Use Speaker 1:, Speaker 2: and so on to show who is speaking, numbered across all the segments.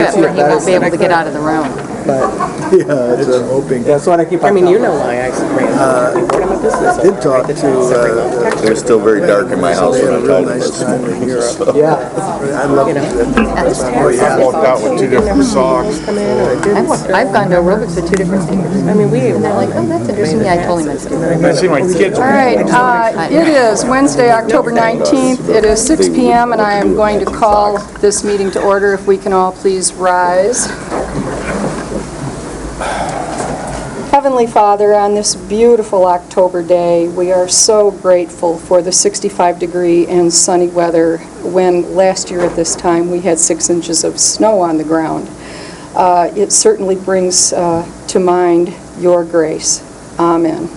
Speaker 1: Where he won't be able to get out of the room.
Speaker 2: But, yeah, that's what I'm hoping.
Speaker 3: That's what I keep. I mean, you know why I ran. I'm a business owner.
Speaker 2: Did talk to,
Speaker 4: It was still very dark in my house
Speaker 2: they
Speaker 4: when
Speaker 2: had
Speaker 4: I
Speaker 2: a real
Speaker 4: called him
Speaker 2: nice
Speaker 4: this
Speaker 2: time in
Speaker 4: morning.
Speaker 2: Europe.
Speaker 4: so.
Speaker 3: Yeah.
Speaker 2: I love it.
Speaker 4: I walked out with 2 different socks.
Speaker 1: I've gone to aerobics with 2 different singers.
Speaker 3: I mean, we.
Speaker 1: And they're like, oh, that's interesting. Yeah, I told him it's
Speaker 4: I see my kids.
Speaker 5: All right, it is Wednesday, October 19th. It is 6 p.m. and I am going to call this meeting to order. If we can all please rise. Heavenly Father, on this beautiful October day, we are so grateful for the 65-degree and sunny weather when last year at this time we had 6 inches of snow on the ground. It certainly brings to mind your grace. Amen.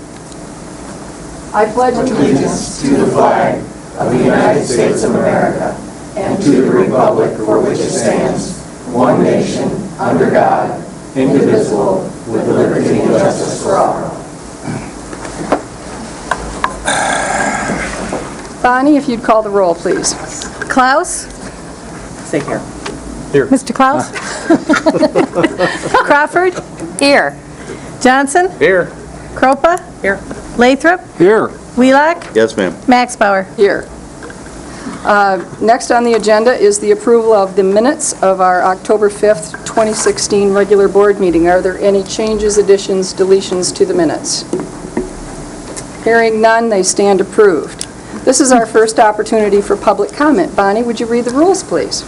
Speaker 5: I pledge allegiance
Speaker 6: to the flag of the United States of America and to the republic for which it stands, one nation, under God, indivisible, with liberty and justice for all.
Speaker 5: Bonnie, if you'd call the roll, please.
Speaker 7: Klaus?
Speaker 3: Stay here.
Speaker 7: Mr. Klaus? Crawford?
Speaker 1: here.
Speaker 7: Johnson?
Speaker 4: Here.
Speaker 7: Kropa?
Speaker 3: Here.
Speaker 7: Lathrop?
Speaker 4: Here.
Speaker 7: Wheelock?
Speaker 4: Yes, ma'am.
Speaker 7: Max Bauer?
Speaker 5: Here. Next on the agenda is the approval of the minutes of our October 5th, 2016 regular board meeting. Are there any changes, additions, deletions to the minutes? Hearing none, they stand approved. This is our first opportunity for public comment. Bonnie, would you read the rules, please?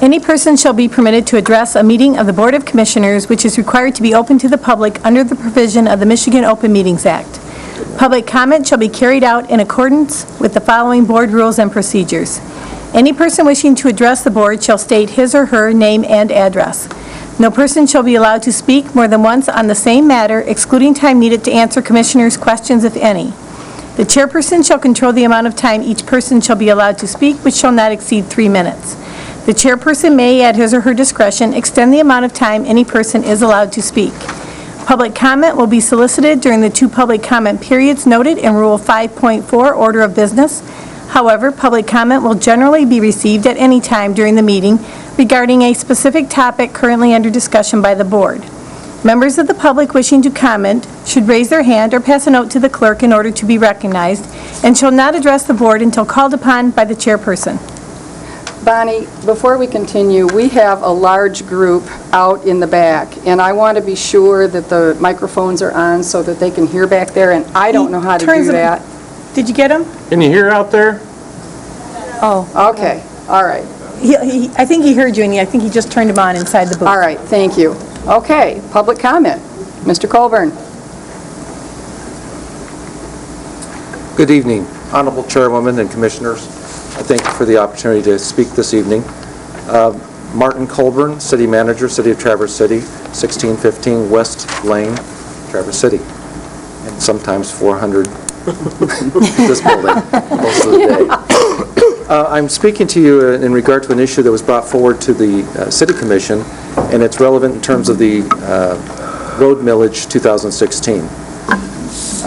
Speaker 7: Any person shall be permitted to address a meeting of the Board of Commissioners which is required to be open to the public under the provision of the Michigan Open Meetings Act. Public comment shall be carried out in accordance with the following board rules and procedures. Any person wishing to address the board shall state his or her name and address. No person shall be allowed to speak more than once on the same matter, excluding time needed to answer commissioners' questions, if any. The chairperson shall control the amount of time each person shall be allowed to speak, which shall not exceed 3 minutes. The chairperson may, at his or her discretion, extend the amount of time any person is allowed to speak. Public comment will be solicited during the 2 public comment periods noted in Rule 5.4, Order of Business. However, public comment will generally be received at any time during the meeting regarding a specific topic currently under discussion by the board. Members of the public wishing to comment should raise their hand or pass a note to the clerk in order to be recognized and shall not address the board until called upon by the chairperson.
Speaker 5: Bonnie, before we continue, we have a large group out in the back, and I want to be sure that the microphones are on so that they can hear back there, and I don't know how to do that.
Speaker 7: Did you get him?
Speaker 4: Can you hear out there?
Speaker 7: Oh,
Speaker 5: Okay, all right.
Speaker 7: I think he heard you, and I think he just turned him on inside the booth.
Speaker 5: All right, thank you. Okay, public comment. Mr. Colburn.
Speaker 8: Good evening, Honorable Chairwoman and Commissioners. I thank you for the opportunity to speak this evening. Martin Colburn, City Manager, City of Traverse City, 1615 West Lane, Traverse City, and sometimes 400 this building most of the day. I'm speaking to you in regard to an issue that was brought forward to the City Commission, and it's relevant in terms of the road millage 2016.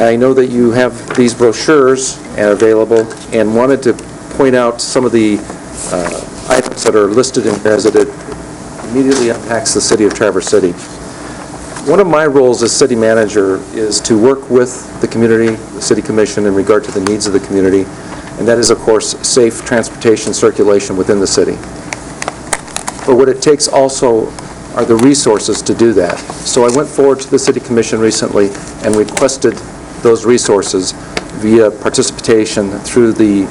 Speaker 8: I know that you have these brochures available and wanted to point out some of the items that are listed as it immediately impacts the City of Traverse City. One of my roles as City Manager is to work with the community, the City Commission, in regard to the needs of the community, and that is, of course, safe transportation circulation within the city. But what it takes also are the resources to do that. So I went forward to the City Commission recently and requested those resources via participation through the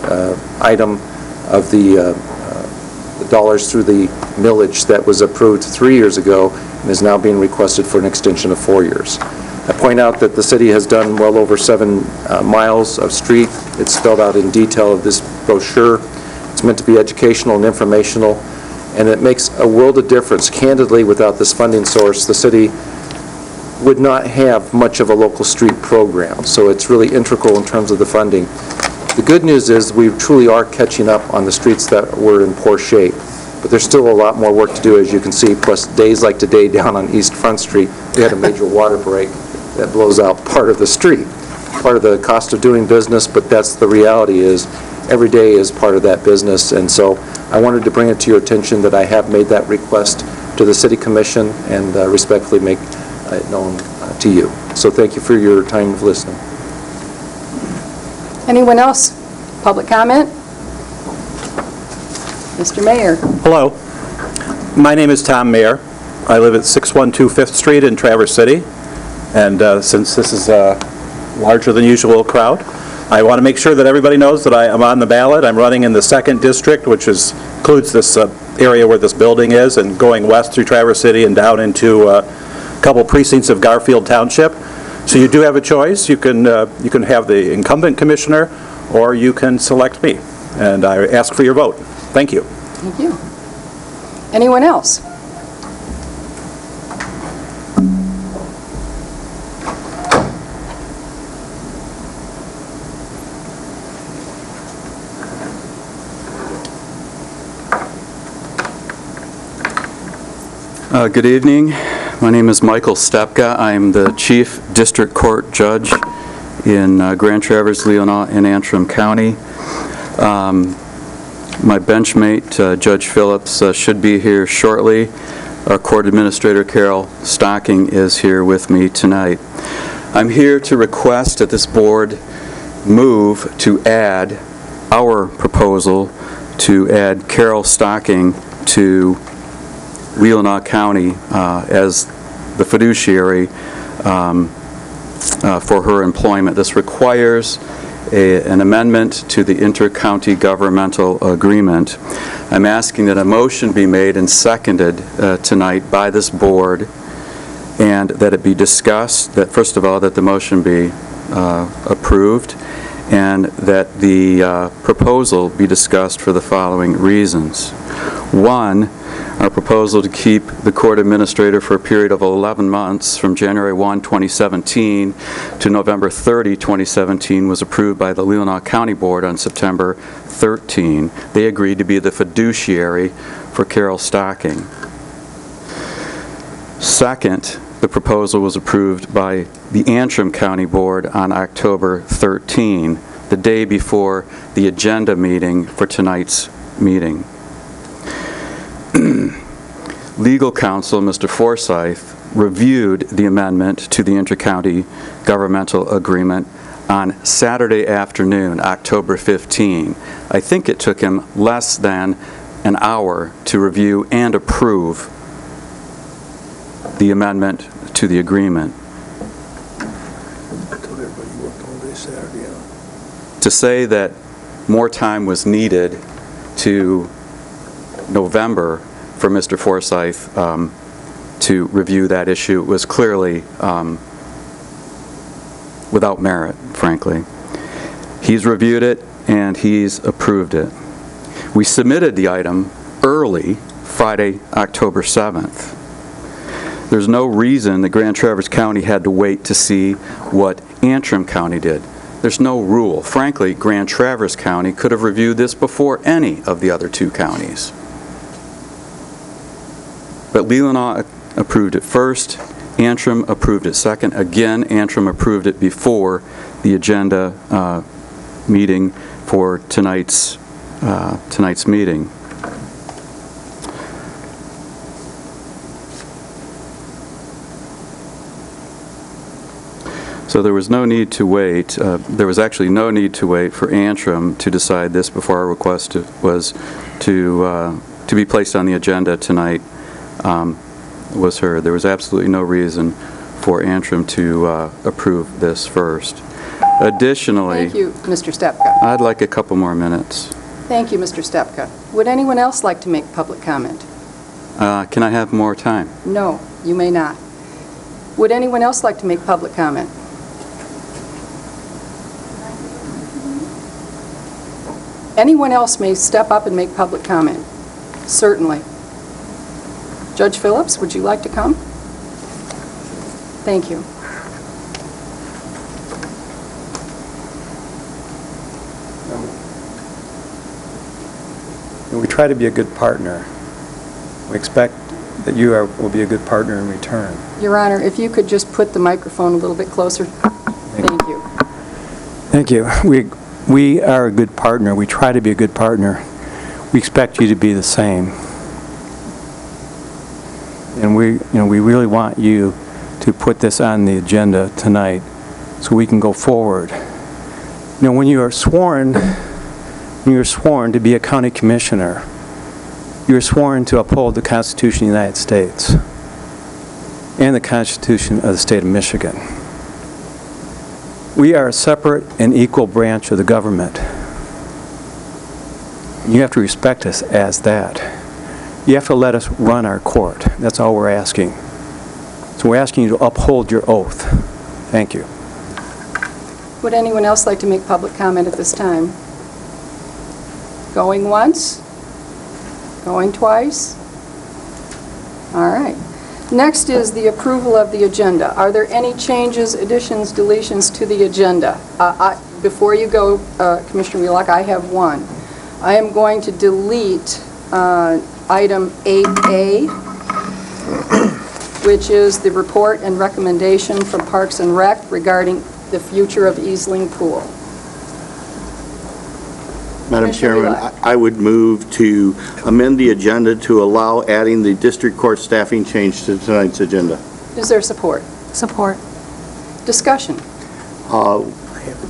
Speaker 8: item of the dollars through the millage that was approved 3 years ago and is now being requested for an extension of 4 years. I point out that the city has done well over 7 miles of street. It's spelled out in detail of this brochure. It's meant to be educational and informational, and it makes a world of difference. Candidly, without this funding source, the city would not have much of a local street program, so it's really integral in terms of the funding. The good news is we truly are catching up on the streets that were in poor shape, but there's still a lot more work to do, as you can see, plus days like today down on East Front Street, we had a major water break that blows out part of the street. Part of the cost of doing business, but that's the reality is every day is part of that business, and so I wanted to bring it to your attention that I have made that request to the City Commission and respectfully make it known to you. So thank you for your time of listening.
Speaker 5: Anyone else? Public comment? Mr. Mayor.
Speaker 9: Hello. My name is Tom Mayer. I live at 612 5th Street in Traverse City. And since this is a larger than usual crowd, I want to make sure that everybody knows that I am on the ballot. I'm running in the 2nd District, which includes this area where this building is, and going west through Traverse City and down into a couple precincts of Garfield Township. So you do have a choice. You can have the incumbent commissioner, or you can select me. And I ask for your vote. Thank you.
Speaker 5: Thank you. Anyone else?
Speaker 10: Good evening. My name is Michael Stepka. I'm the Chief District Court Judge in Grand Traverse, Leelanau, and Antrim County. My benchmate, Judge Phillips, should be here shortly. Our Court Administrator, Carol Stocking, is here with me tonight. I'm here to request that this board move to add our proposal to add Carol Stocking to Leelanau County as the fiduciary for her employment. This requires an amendment to the Inter-County Governmental Agreement. I'm asking that a motion be made and seconded tonight by this board, and that it be discussed, that first of all, that the motion be approved, and that the proposal be discussed for the following reasons. One, our proposal to keep the court administrator for a period of 11 months from January 1, 2017 to November 30, 2017 was approved by the Leelanau County Board on September 13. They agreed to be the fiduciary for Carol Stocking. Second, the proposal was approved by the Antrim County Board on October 13, the day before the agenda meeting for tonight's meeting. Legal counsel, Mr. Forsyth, reviewed the amendment to the Inter-County Governmental Agreement on Saturday afternoon, October 15. I think it took him less than an hour to review and approve the amendment to the agreement.
Speaker 2: I told everybody you worked all day Saturday.
Speaker 10: To say that more time was needed to November for Mr. Forsyth to review that issue was clearly without merit, frankly. He's reviewed it and he's approved it. We submitted the item early, Friday, October 7th. There's no reason that Grand Traverse County had to wait to see what Antrim County did. There's no rule. Frankly, Grand Traverse County could have reviewed this before any of the other two counties. But Leelanau approved it first, Antrim approved it second. Again, Antrim approved it before the agenda meeting for tonight's meeting. So there was no need to wait. There was actually no need to wait for Antrim to decide this before our request was to be placed on the agenda tonight was heard. There was absolutely no reason for Antrim to approve this first. Additionally,
Speaker 5: Thank you, Mr. Stepka.
Speaker 10: I'd like a couple more minutes.
Speaker 5: Thank you, Mr. Stepka. Would anyone else like to make public comment?
Speaker 10: Can I have more time?
Speaker 5: No, you may not. Would anyone else like to make public comment? Anyone else may step up and make public comment. Certainly. Judge Phillips, would you like to come? Thank you.
Speaker 11: We try to be a good partner. We expect that you will be a good partner in return.
Speaker 5: Your Honor, if you could just put the microphone a little bit closer. Thank you.
Speaker 11: Thank you. We are a good partner. We try to be a good partner. We expect you to be the same. And we really want you to put this on the agenda tonight so we can go forward. When you are sworn to be a county commissioner, you're sworn to uphold the Constitution of the United States and the Constitution of the State of Michigan. We are a separate and equal branch of the government. You have to respect us as that. You have to let us run our court. That's all we're asking. So we're asking you to uphold your oath. Thank you.
Speaker 5: Would anyone else like to make public comment at this time? Going once? Going twice? All right. Next is the approval of the agenda. Are there any changes, additions, deletions to the agenda? Before you go, Commissioner Wheelock, I have one. I am going to delete item 8A, which is the report and recommendation from Parks and Rec regarding the future of Easling Pool.
Speaker 2: Madam
Speaker 5: Commissioner
Speaker 2: Chairman,
Speaker 5: Wheelock.
Speaker 2: I would move to amend the agenda to allow adding the district court staffing change to tonight's agenda.
Speaker 5: Is there support?
Speaker 1: Support.
Speaker 5: Discussion?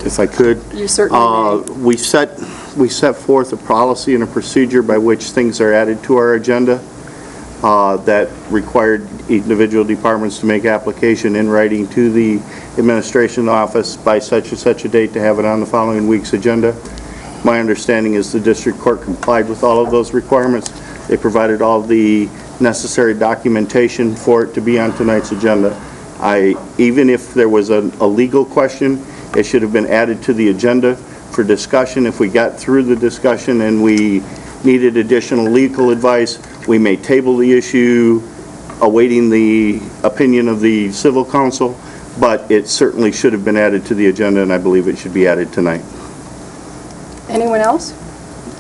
Speaker 2: If I could.
Speaker 5: You certainly may.
Speaker 2: We set forth a policy and a procedure by which things are added to our agenda that required individual departments to make application in writing to the administration office by such and such a date to have it on the following week's agenda. My understanding is the district court complied with all of those requirements. They provided all the necessary documentation for it to be on tonight's agenda. Even if there was a legal question, it should have been added to the agenda for discussion. If we got through the discussion and we needed additional legal advice, we may table the issue awaiting the opinion of the civil counsel, but it certainly should have been added to the agenda, and I believe it should be added tonight.
Speaker 5: Anyone else?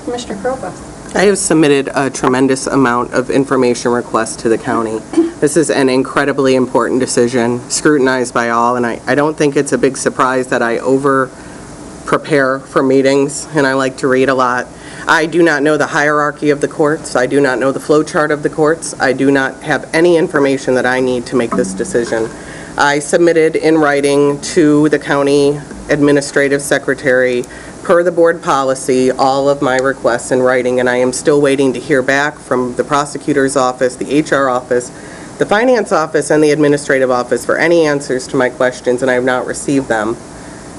Speaker 5: Commissioner Kropa.
Speaker 3: I have submitted a tremendous amount of information requests to the county. This is an incredibly important decision, scrutinized by all, and I don't think it's a big surprise that I over-prepare for meetings, and I like to read a lot. I do not know the hierarchy of the courts. I do not know the flow chart of the courts. I do not have any information that I need to make this decision. I submitted in writing to the county administrative secretary, per the board policy, all of my requests in writing, and I am still waiting to hear back from the prosecutor's office, the HR office, the finance office, and the administrative office for any answers to my questions, and I have not received them.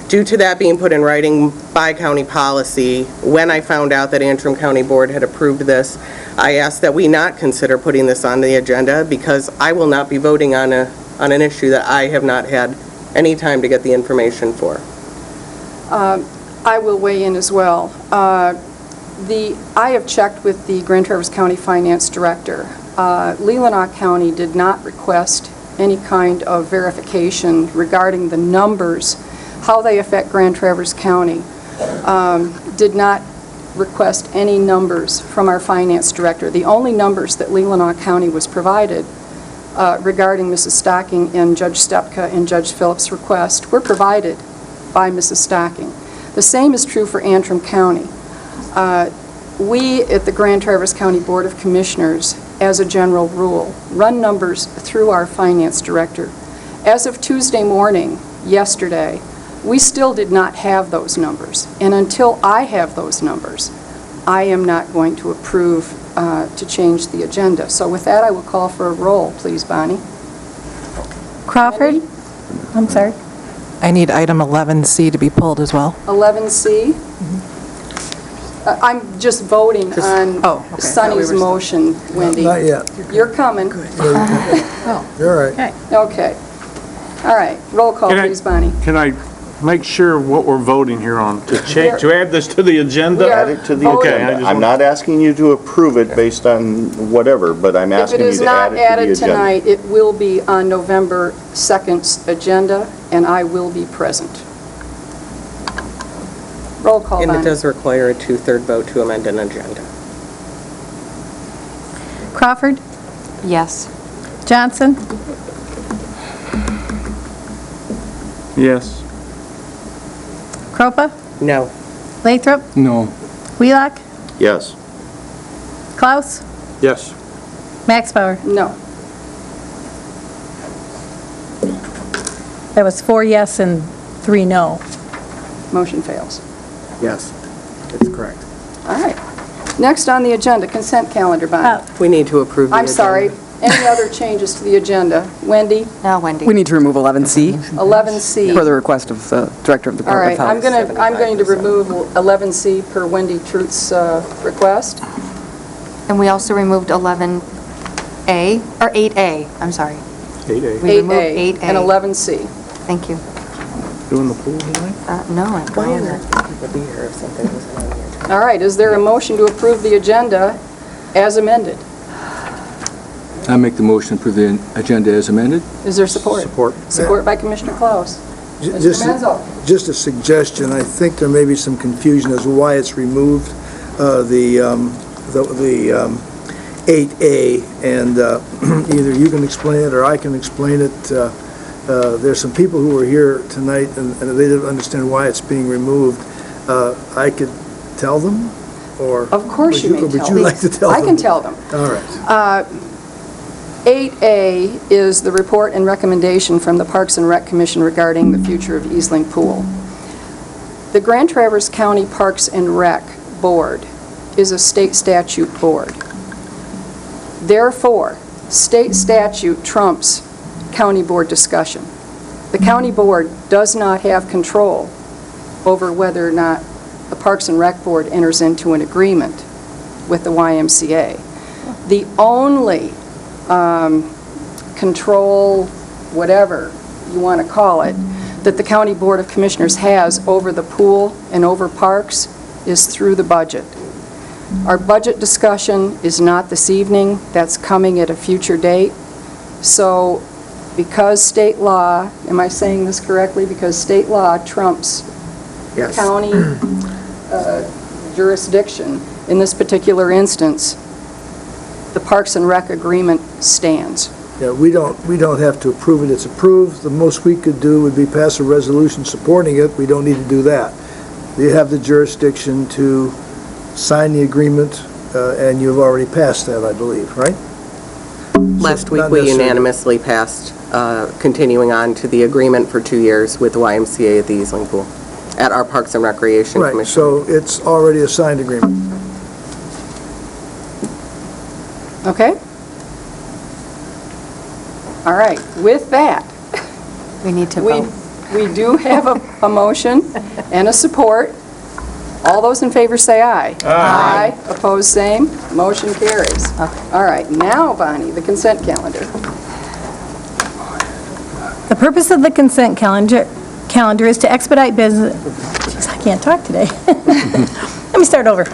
Speaker 3: Due to that being put in writing by county policy, when I found out that Antrim County Board had approved this, I asked that we not consider putting this on the agenda because I will not be voting on an issue that I have not had any time to get the information for.
Speaker 5: I will weigh in as well. I have checked with the Grand Traverse County Finance Director. Leelanau County did not request any kind of verification regarding the numbers, how they affect Grand Traverse County. Did not request any numbers from our Finance Director. The only numbers that Leelanau County was provided regarding Mrs. Stocking and Judge Stepka and Judge Phillips' request were provided by Mrs. Stocking. The same is true for Antrim County. We at the Grand Traverse County Board of Commissioners, as a general rule, run numbers through our Finance Director. As of Tuesday morning, yesterday, we still did not have those numbers. And until I have those numbers, I am not going to approve to change the agenda. So with that, I will call for a roll, please, Bonnie.
Speaker 7: Crawford? I'm sorry.
Speaker 12: I need item 11C to be pulled as well.
Speaker 5: 11C. I'm just voting on Sonny's motion, Wendy.
Speaker 2: Not yet.
Speaker 5: You're coming.
Speaker 2: You're right.
Speaker 5: Okay. All right. Roll call, please, Bonnie.
Speaker 4: Can I make sure what we're voting here on? To add this to the agenda?
Speaker 5: We are
Speaker 2: Add it to the
Speaker 5: voting.
Speaker 2: agenda. I'm not asking you to approve it based on whatever, but I'm
Speaker 5: If it
Speaker 2: asking you
Speaker 5: is
Speaker 2: to
Speaker 5: not
Speaker 2: add it to the
Speaker 5: added
Speaker 2: agenda.
Speaker 5: tonight, it will be on November 2nd's agenda, and I will be present. Roll call,
Speaker 3: And it
Speaker 5: Bonnie.
Speaker 3: does require a two-third vote to amend an agenda.
Speaker 7: Crawford?
Speaker 1: Yes.
Speaker 7: Johnson?
Speaker 4: Yes.
Speaker 7: Kropa?
Speaker 3: No.
Speaker 7: Lathrop?
Speaker 11: No.
Speaker 7: Wheelock?
Speaker 2: Yes.
Speaker 7: Klaus?
Speaker 4: Yes.
Speaker 7: Max Bauer?
Speaker 5: No.
Speaker 7: That was 4 yes and 3 no.
Speaker 5: Motion fails.
Speaker 4: Yes, that's correct.
Speaker 5: All right. Next on the agenda, consent calendar, Bonnie.
Speaker 3: We need to approve the
Speaker 5: I'm
Speaker 3: agenda.
Speaker 5: sorry. Any other changes to the agenda? Wendy,
Speaker 1: Now, Wendy.
Speaker 12: We need to remove 11C
Speaker 5: 11C.
Speaker 12: per the request of the Director of
Speaker 5: All
Speaker 12: Department
Speaker 5: right,
Speaker 12: of Health.
Speaker 5: I'm going to remove 11C per Wendy Truth's request.
Speaker 1: And we also removed 11A, or 8A, I'm sorry.
Speaker 4: 8A.
Speaker 1: We removed
Speaker 5: 8A
Speaker 1: 8A.
Speaker 5: and 11C.
Speaker 1: Thank you.
Speaker 4: Doing the pool tonight?
Speaker 1: No, I'm trying to.
Speaker 3: People be here if something wasn't on the agenda.
Speaker 5: All right, is there a motion to approve the agenda as amended?
Speaker 11: I make the motion to approve the agenda as amended.
Speaker 5: Is there support?
Speaker 4: Support.
Speaker 5: Support by Commissioner Klaus.
Speaker 13: Just
Speaker 5: Mr. Menzel.
Speaker 13: just a suggestion, I think there may be some confusion as to why it's removed, the 8A, and either you can explain it or I can explain it. There's some people who were here tonight, and they didn't understand why it's being removed. I could tell them, or?
Speaker 5: Of course you may tell them.
Speaker 13: Would you like to tell them?
Speaker 5: I can tell them.
Speaker 13: All right.
Speaker 5: 8A is the report and recommendation from the Parks and Rec Commission regarding the future of Easling Pool. The Grand Traverse County Parks and Rec Board is a state statute board. Therefore, state statute trumps county board discussion. The county board does not have control over whether or not the Parks and Rec Board enters into an agreement with the YMCA. The only control, whatever you want to call it, that the County Board of Commissioners has over the pool and over parks is through the budget. Our budget discussion is not this evening. That's coming at a future date. So because state law, am I saying this correctly? Because state law trumps
Speaker 13: Yes.
Speaker 5: county jurisdiction in this particular instance, the Parks and Rec agreement stands.
Speaker 13: Yeah, we don't have to approve it, it's approved. The most we could do would be pass a resolution supporting it. We don't need to do that. You have the jurisdiction to sign the agreement, and you've already passed that, I believe, right?
Speaker 3: Last week,
Speaker 13: not
Speaker 3: we
Speaker 13: necessarily.
Speaker 3: unanimously passed continuing on to the agreement for 2 years with the YMCA at the Easling Pool, at our Parks and Recreation
Speaker 13: Right,
Speaker 3: Commission.
Speaker 13: so it's already a signed agreement.
Speaker 5: Okay? All right, with that,
Speaker 1: We need to
Speaker 5: we
Speaker 1: vote.
Speaker 5: we do have a motion and a support. All those in favor say aye. Aye. Opposed, same. Motion carries. All right, now, Bonnie, the consent calendar.
Speaker 7: The purpose of the consent calendar is to expedite business. Jeez, I can't talk today. Let me start over.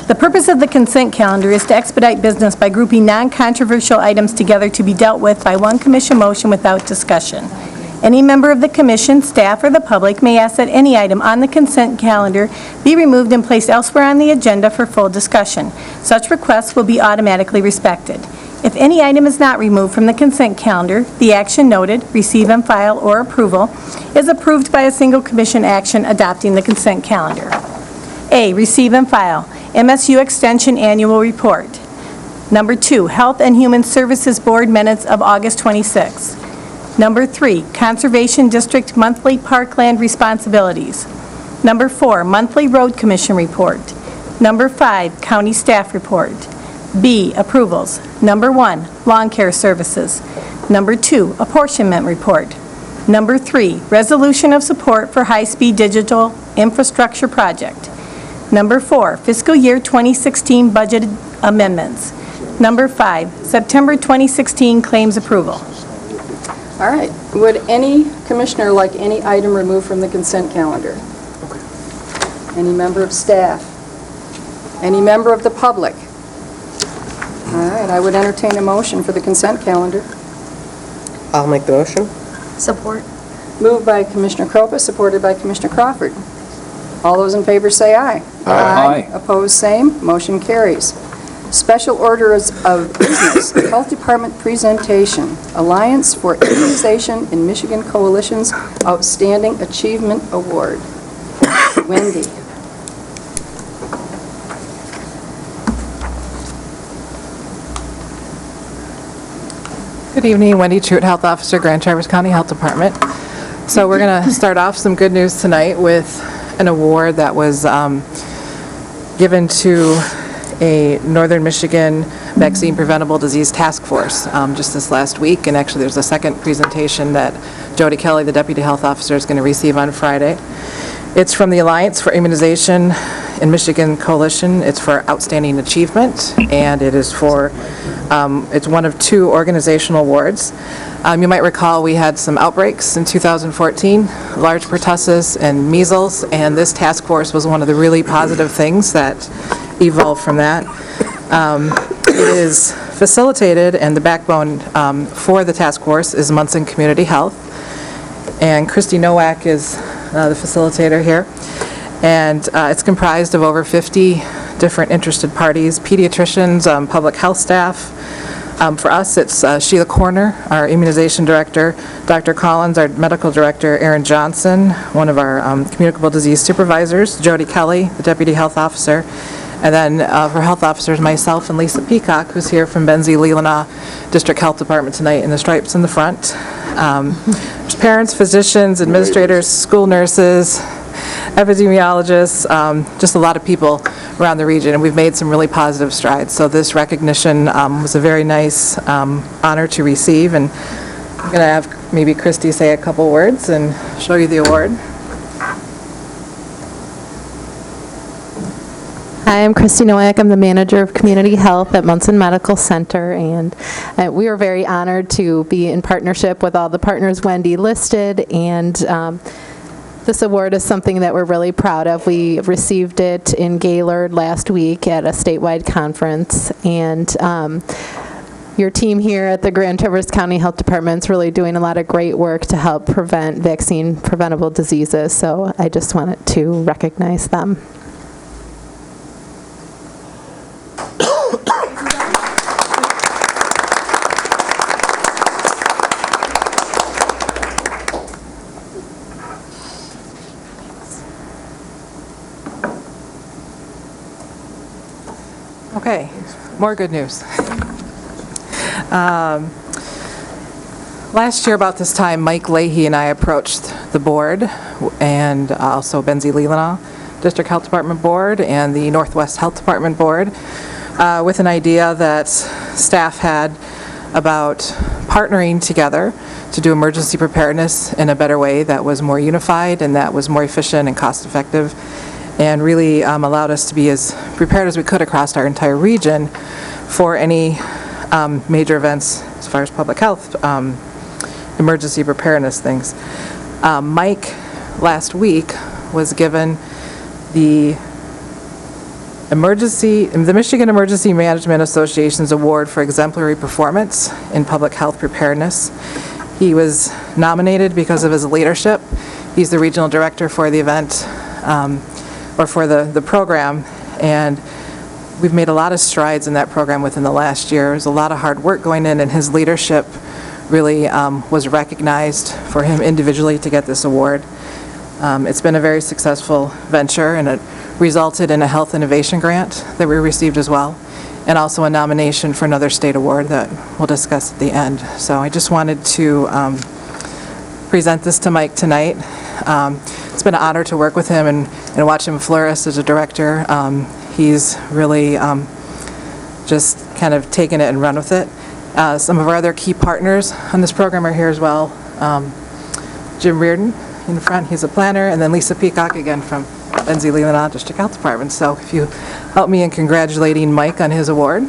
Speaker 7: The purpose of the consent calendar is to expedite business by grouping non-controversial items together to be dealt with by one commission motion without discussion. Any member of the commission, staff, or the public may ask that any item on the consent calendar be removed and placed elsewhere on the agenda for full discussion. Such requests will be automatically respected. If any item is not removed from the consent calendar, the action noted, receive and file, or approval, is approved by a single commission action adopting the consent calendar. A, receive and file, MSU Extension Annual Report. Number 2, Health and Human Services Board Minutes of August 26. Number 3, Conservation District Monthly Parkland Responsibilities. Number 4, Monthly Road Commission Report. Number 5, County Staff Report. B, Approvals. Number 1, Lawn Care Services. Number 2, Apportionment Report. Number 3, Resolution of Support for High-Speed Digital Infrastructure Project. Number 4, Fiscal Year 2016 Budget Amendments. Number 5, September 2016 Claims Approval.
Speaker 5: All right, would any commissioner like any item removed from the consent calendar? Any member of staff? Any member of the public? All right, I would entertain a motion for the consent calendar.
Speaker 3: I'll make the motion.
Speaker 1: Support.
Speaker 5: Moved by Commissioner Kroppa, supported by Commissioner Crawford. All those in favor say aye.
Speaker 11: Aye.
Speaker 5: Opposed, same. Motion carries. Special orders of business, Health Department presentation, Alliance for Immunization in Michigan Coalition's Outstanding Achievement Award. Wendy.
Speaker 14: Good evening, Wendy Truitt, Health Officer, Grand Traverse County Health Department. So we're going to start off some good news tonight with an award that was given to a Northern Michigan Vaccine Preventable Disease Task Force just this last week, and actually there's a second presentation that Jody Kelly, the Deputy Health Officer, is going to receive on Friday. It's from the Alliance for Immunization in Michigan Coalition. It's for outstanding achievement, and it is for, it's one of 2 organizational awards. You might recall we had some outbreaks in 2014, large pertussis and measles, and this task force was one of the really positive things that evolved from that. It is facilitated, and the backbone for the task force is Munson Community Health, and Christy Nowak is the facilitator here. And it's comprised of over 50 different interested parties, pediatricians, public health staff. For us, it's Sheila Corner, our immunization director, Dr. Collins, our medical director, Aaron Johnson, one of our communicable disease supervisors, Jody Kelly, the deputy health officer, and then for health officers, myself and Lisa Peacock, who's here from Benzie Leelanau District Health Department tonight in the stripes in the front. There's parents, physicians, administrators, school nurses, epidemiologists, just a lot of people around the region, and we've made some really positive strides. So this recognition was a very nice honor to receive, and I'm going to have maybe Christy say a couple words and show you the award.
Speaker 15: Hi, I'm Christy Nowak. I'm the manager of community health at Munson Medical Center, and we are very honored to be in partnership with all the partners Wendy listed, and this award is something that we're really proud of. We received it in Gaylord last week at a statewide conference, and your team here at the Grand Traverse County Health Department is really doing a lot of great work to help prevent vaccine preventable diseases, so I just wanted to recognize them.
Speaker 14: Okay, more good news. Last year about this time, Mike Leahy and I approached the board, and also Benzie Leelanau District Health Department Board and the Northwest Health Department Board with an idea that staff had about partnering together to do emergency preparedness in a better way that was more unified and that was more efficient and cost-effective, and really allowed us to be as prepared as we could across our entire region for any major events as far as public health, emergency preparedness things. Mike, last week, was given the Michigan Emergency Management Association's Award for Exemplary Performance in Public Health Preparedness. He was nominated because of his leadership. He's the regional director for the event, or for the program, and we've made a lot of strides in that program within the last year. There's a lot of hard work going in, and his leadership really was recognized for him individually to get this award. It's been a very successful venture, and it resulted in a health innovation grant that we received as well, and also a nomination for another state award that we'll discuss at the end. So I just wanted to present this to Mike tonight. It's been an honor to work with him and watch him flourish as a director. He's really just kind of taken it and run with it. Some of our other key partners on this program are here as well. Jim Reardon in the front, he's a planner, and then Lisa Peacock again from Benzie Leelanau District Health Department. So if you help me in congratulating Mike on his award.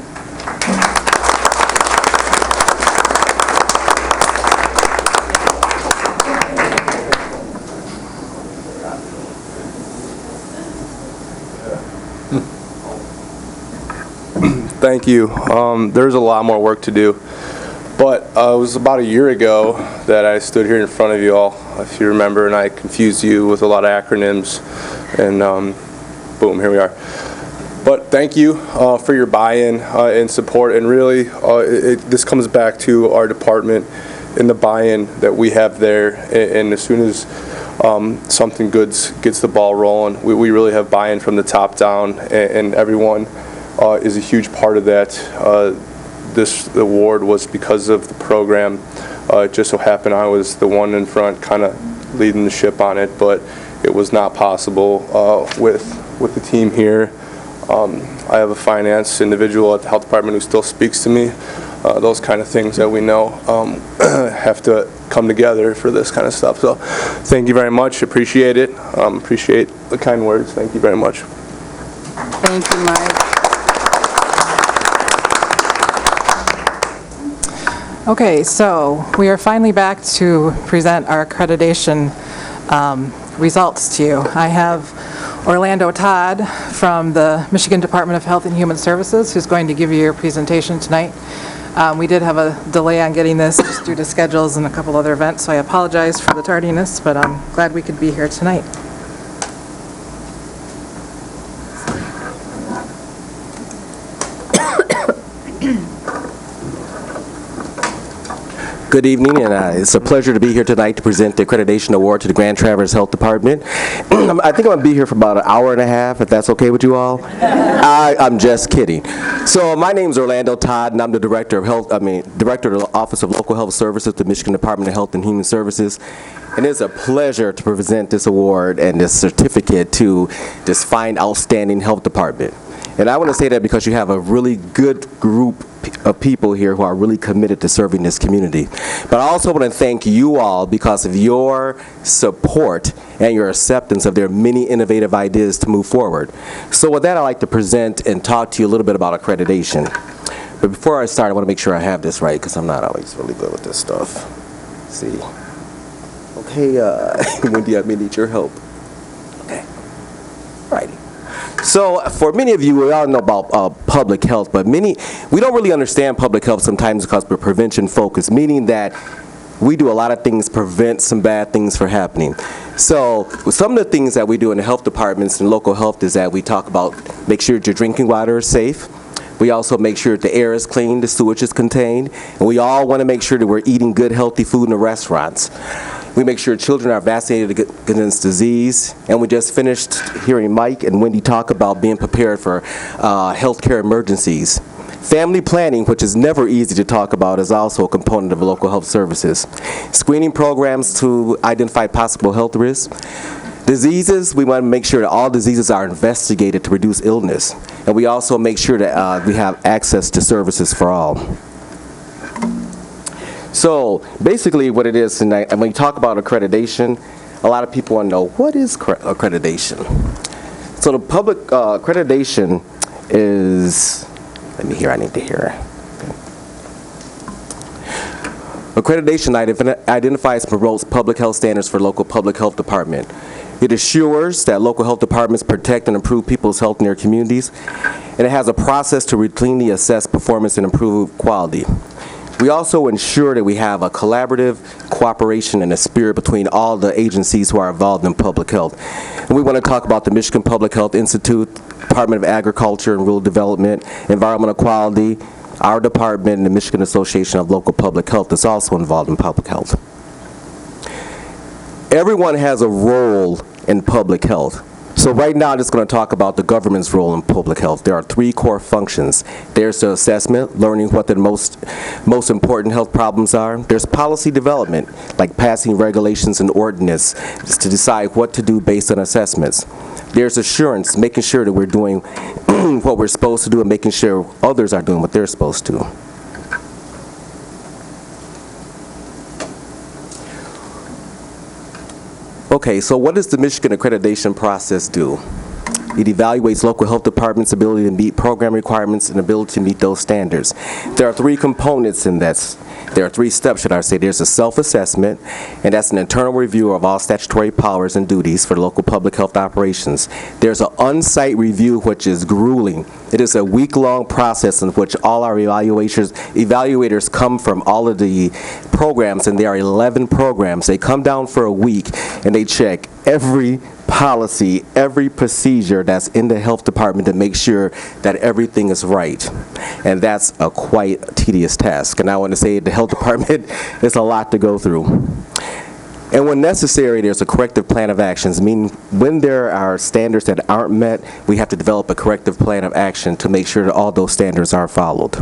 Speaker 16: Thank you. There's a lot more work to do, but it was about a year ago that I stood here in front of you all, if you remember, and I confused you with a lot of acronyms, and boom, here we are. But thank you for your buy-in and support, and really this comes back to our department and the buy-in that we have there, and as soon as something good gets the ball rolling, we really have buy-in from the top down, and everyone is a huge part of that. this award was because of the program. It just so happened I was the one in front kind of leading the ship on it, but it was not possible with the team here. I have a finance individual at the health department who still speaks to me. Those kind of things that we know have to come together for this kind of stuff. So thank you very much. Appreciate it. Appreciate the kind words. Thank you very much.
Speaker 3: Thank you, Mike.
Speaker 14: Okay, so we are finally back to present our accreditation results to you. I have Orlando Todd from the Michigan Department of Health and Human Services who's going to give you your presentation tonight. We did have a delay on getting this just due to schedules and a couple other events, so I apologize for the tardiness, but I'm glad we could be here tonight.
Speaker 17: Good evening, and it's a pleasure to be here tonight to present the Accreditation Award to the Grand Traverse Health Department. I think I'm going to be here for about an hour and a half, if that's okay with you all. I'm just kidding. So my name is Orlando Todd, and I'm the Director of the Office of Local Health Services at the Michigan Department of Health and Human Services. And it's a pleasure to present this award and this certificate to this fine, outstanding health department. And I want to say that because you have a really good group of people here who are really committed to serving this community. But I also want to thank you all because of your support and your acceptance of their many innovative ideas to move forward. So with that, I'd like to present and talk to you a little bit about accreditation. But before I start, I want to make sure I have this right because I'm not always really good with this stuff. Let's see. Okay, Wendy, I may need your help. Okay. All righty. So for many of you, we all know about public health, but we don't really understand public health sometimes because we're prevention focused, meaning that we do a lot of things to prevent some bad things from happening. So some of the things that we do in the health departments and local health is that we talk about make sure that your drinking water is safe. We also make sure that the air is clean, the sewage is contained, and we all want to make sure that we're eating good, healthy food in the restaurants. We make sure children are vaccinated against disease, and we just finished hearing Mike and Wendy talk about being prepared for healthcare emergencies. Family planning, which is never easy to talk about, is also a component of local health services. Screening programs to identify possible health risks. Diseases, we want to make sure that all diseases are investigated to reduce illness. And we also make sure that we have access to services for all. So basically what it is tonight, and when you talk about accreditation, a lot of people want to know, what is accreditation? So the public accreditation is, I need to hear. Okay. Accreditation identifies and promotes public health standards for local public health department. It assures that local health departments protect and improve people's health in their communities, and it has a process to routinely assess performance and improve quality. We also ensure that we have a collaborative cooperation and a spirit between all the agencies who are involved in public health. And we want to talk about the Michigan Public Health Institute, Department of Agriculture and Rural Development, Environmental Quality, our department, and the Michigan Association of Local Public Health is also involved in public health. Everyone has a role in public health. So right now, I'm just going to talk about the government's role in public health. There are three core functions. There's the assessment, learning what the most important health problems are. There's policy development, like passing regulations and ordinance to decide what to do based on assessments. There's assurance, making sure that we're doing what we're supposed to do and making sure others are doing what they're supposed to. Okay, so what does the Michigan accreditation process do? It evaluates local health departments' ability to meet program requirements and ability to meet those standards. There are three components in this. There are three steps, should I say. There's a self-assessment, and that's an internal review of all statutory powers and duties for local public health operations. There's an on-site review, which is grueling. It is a week-long process in which all our evaluators come from all of the programs, and there are 11 programs. They come down for a week, and they check every policy, every procedure that's in the health department to make sure that everything is right. And that's a quite tedious task. And I want to say the health department is a lot to go through. And when necessary, there's a corrective plan of actions, meaning when there are standards that aren't met, we have to develop a corrective plan of action to make sure that all those standards are followed.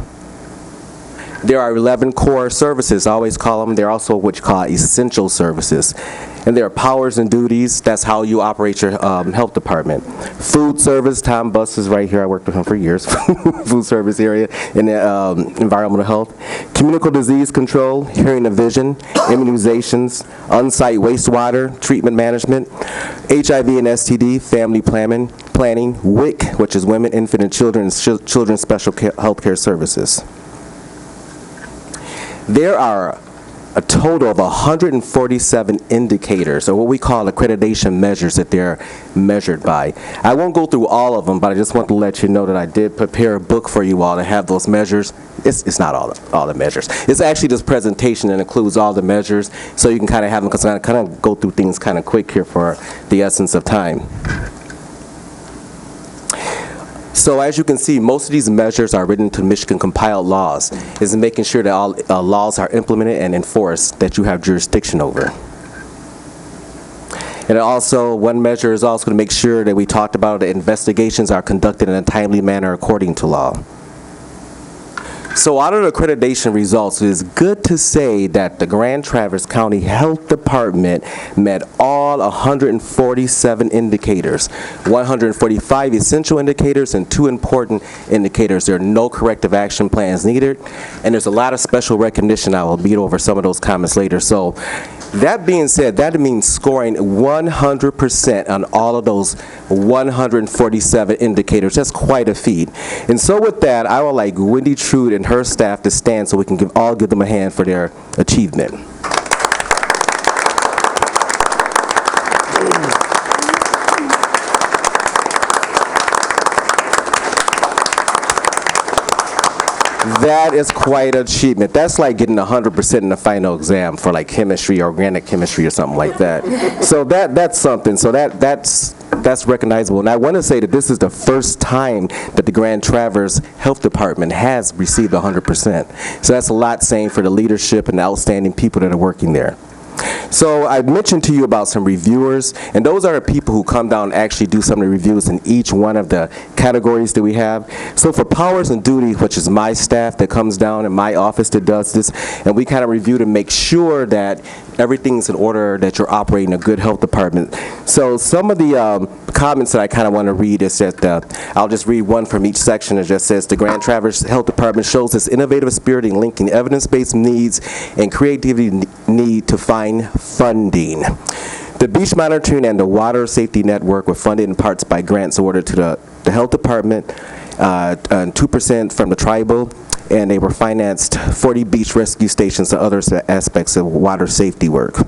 Speaker 17: There are 11 core services. I always call them, they're also what you call essential services. And there are powers and duties. That's how you operate your health department. Food service, Tom Buss is right here. I worked with him for years. Food service area in the environmental health. Communicable disease control, hearing and vision, immunizations, on-site wastewater, treatment management, HIV and STD, family planning, WIC, which is Women, Infant, and Children's Special Health Care Services. There are a total of 147 indicators, or what we call accreditation measures, that they're measured by. I won't go through all of them, but I just want to let you know that I did prepare a book for you all to have those measures. It's not all the measures. It's actually this presentation that includes all the measures, so you can kind of have them, because I kind of go through things kind of quick here for the essence of time. So as you can see, most of these measures are written to Michigan compiled laws. It's making sure that all laws are implemented and enforced that you have jurisdiction over. And also, one measure is also going to make sure that we talked about that investigations are conducted in a timely manner according to law. So out of the accreditation results, it is good to say that the Grand Traverse County Health Department met all 147 indicators, 145 essential indicators, and 2 important indicators. There are no corrective action plans needed, and there's a lot of special recognition. I will beat over some of those comments later. So that being said, that means scoring 100% on all of those 147 indicators. That's quite a feat. And so with that, I would like Wendy Trude and her staff to stand so we can all give them a hand for their achievement. That is quite an achievement. That's like getting 100% in the final exam for like chemistry or organic chemistry or something like that. So that's something. So that's recognizable. And I want to say that this is the first time that the Grand Traverse Health Department has received 100%. So that's a lot saying for the leadership and the outstanding people that are working there. So I mentioned to you about some reviewers, and those are the people who come down and actually do some of the reviews in each one of the categories that we have. So for powers and duties, which is my staff that comes down in my office that does this, and we kind of review to make sure that everything's in order, that you're operating a good health department. So some of the comments that I kind of want to read is that, I'll just read one from each section. It just says, the Grand Traverse Health Department shows its innovative spirit in linking evidence-based needs and creativity need to find funding. The beach monitoring and the water safety network were funded in parts by grants awarded to the health department, and 2% from the tribal, and they were financed 40 beach rescue stations and other aspects of water safety work.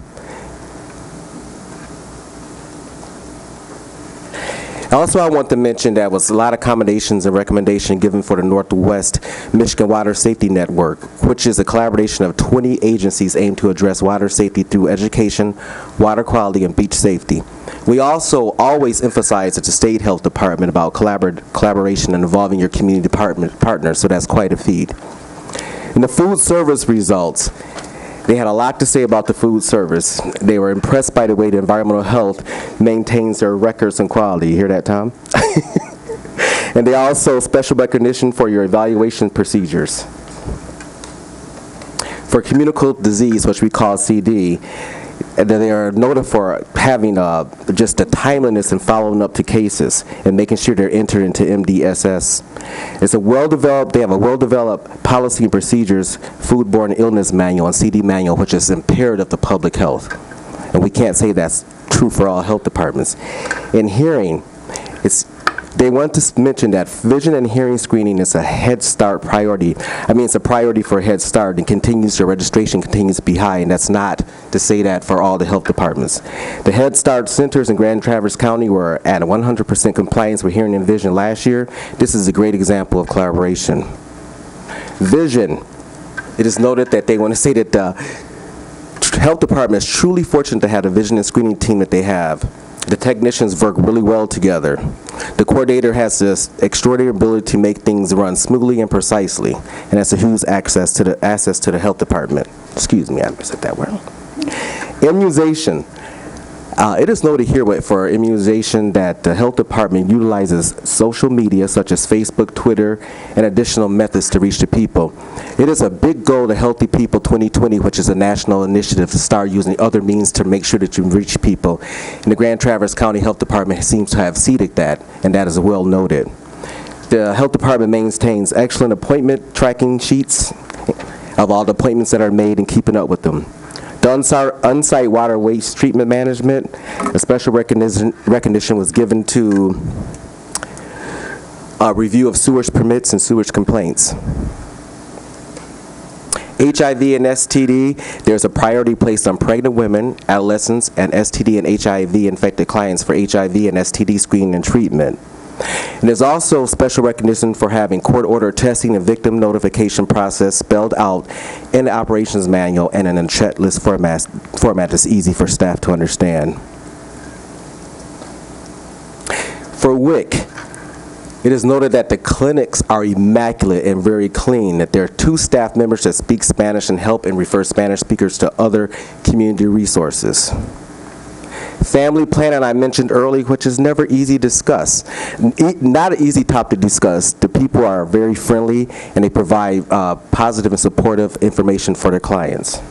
Speaker 17: Also, I want to mention that was a lot of accommodations and recommendations given for the Northwest Michigan Water Safety Network, which is a collaboration of 20 agencies aimed to address water safety through education, water quality, and beach safety. We also always emphasize at the State Health Department about collaboration and involving your community department partners, so that's quite a feat. In the food service results, they had a lot to say about the food service. They were impressed by the way the environmental health maintains their records and quality. You hear that, Tom? And they also special recognition for your evaluation procedures. For communicable disease, which we call CD, and then they are noted for having just the timeliness and following up to cases and making sure they're entered into MDSS. It's they have a well-developed policy and procedures, foodborne illness manual and CD manual, which is imperative to public health. And we can't say that's true for all health departments. In hearing, they want to mention that vision and hearing screening is a Head Start priority. I mean, it's a priority for Head Start, and your registration continues to be high, and that's not to say that for all the health departments. The Head Start centers in Grand Traverse County were at 100% compliance with hearing and vision last year. This is a great example of collaboration. Vision. It is noted that they want to say that the health department is truly fortunate to have the vision and screening team that they have. The technicians work really well together. The coordinator has this extraordinary ability to make things run smoothly and precisely, and that's a huge access to the health department. Excuse me, I said that wrong. Immunization. It is noted herewith for immunization that the health department utilizes social media such as Facebook, Twitter, and additional methods to reach the people. It is a big goal to Healthy People 2020, which is a national initiative to start using other means to make sure that you reach people. And the Grand Traverse County Health Department seems to have seeded that, and that is well noted. The health department maintains excellent appointment tracking sheets of all the appointments that are made and keeping up with them. The on-site water waste treatment management, a special recognition was given to a review of sewage permits and sewage complaints. HIV and STD, there's a priority placed on pregnant women, adolescents, and STD and HIV-infected clients for HIV and STD screening and treatment. And there's also special recognition for having court-ordered testing and victim notification process spelled out in the operations manual and in a checklist format that's easy for staff to understand. For WIC, it is noted that the clinics are immaculate and very clean, that there are 2 staff members that speak Spanish and help and refer Spanish speakers to other community resources. Family planning I mentioned earlier, which is never easy to discuss. Not an easy topic to discuss. The people are very friendly and they provide positive and supportive information for their clients.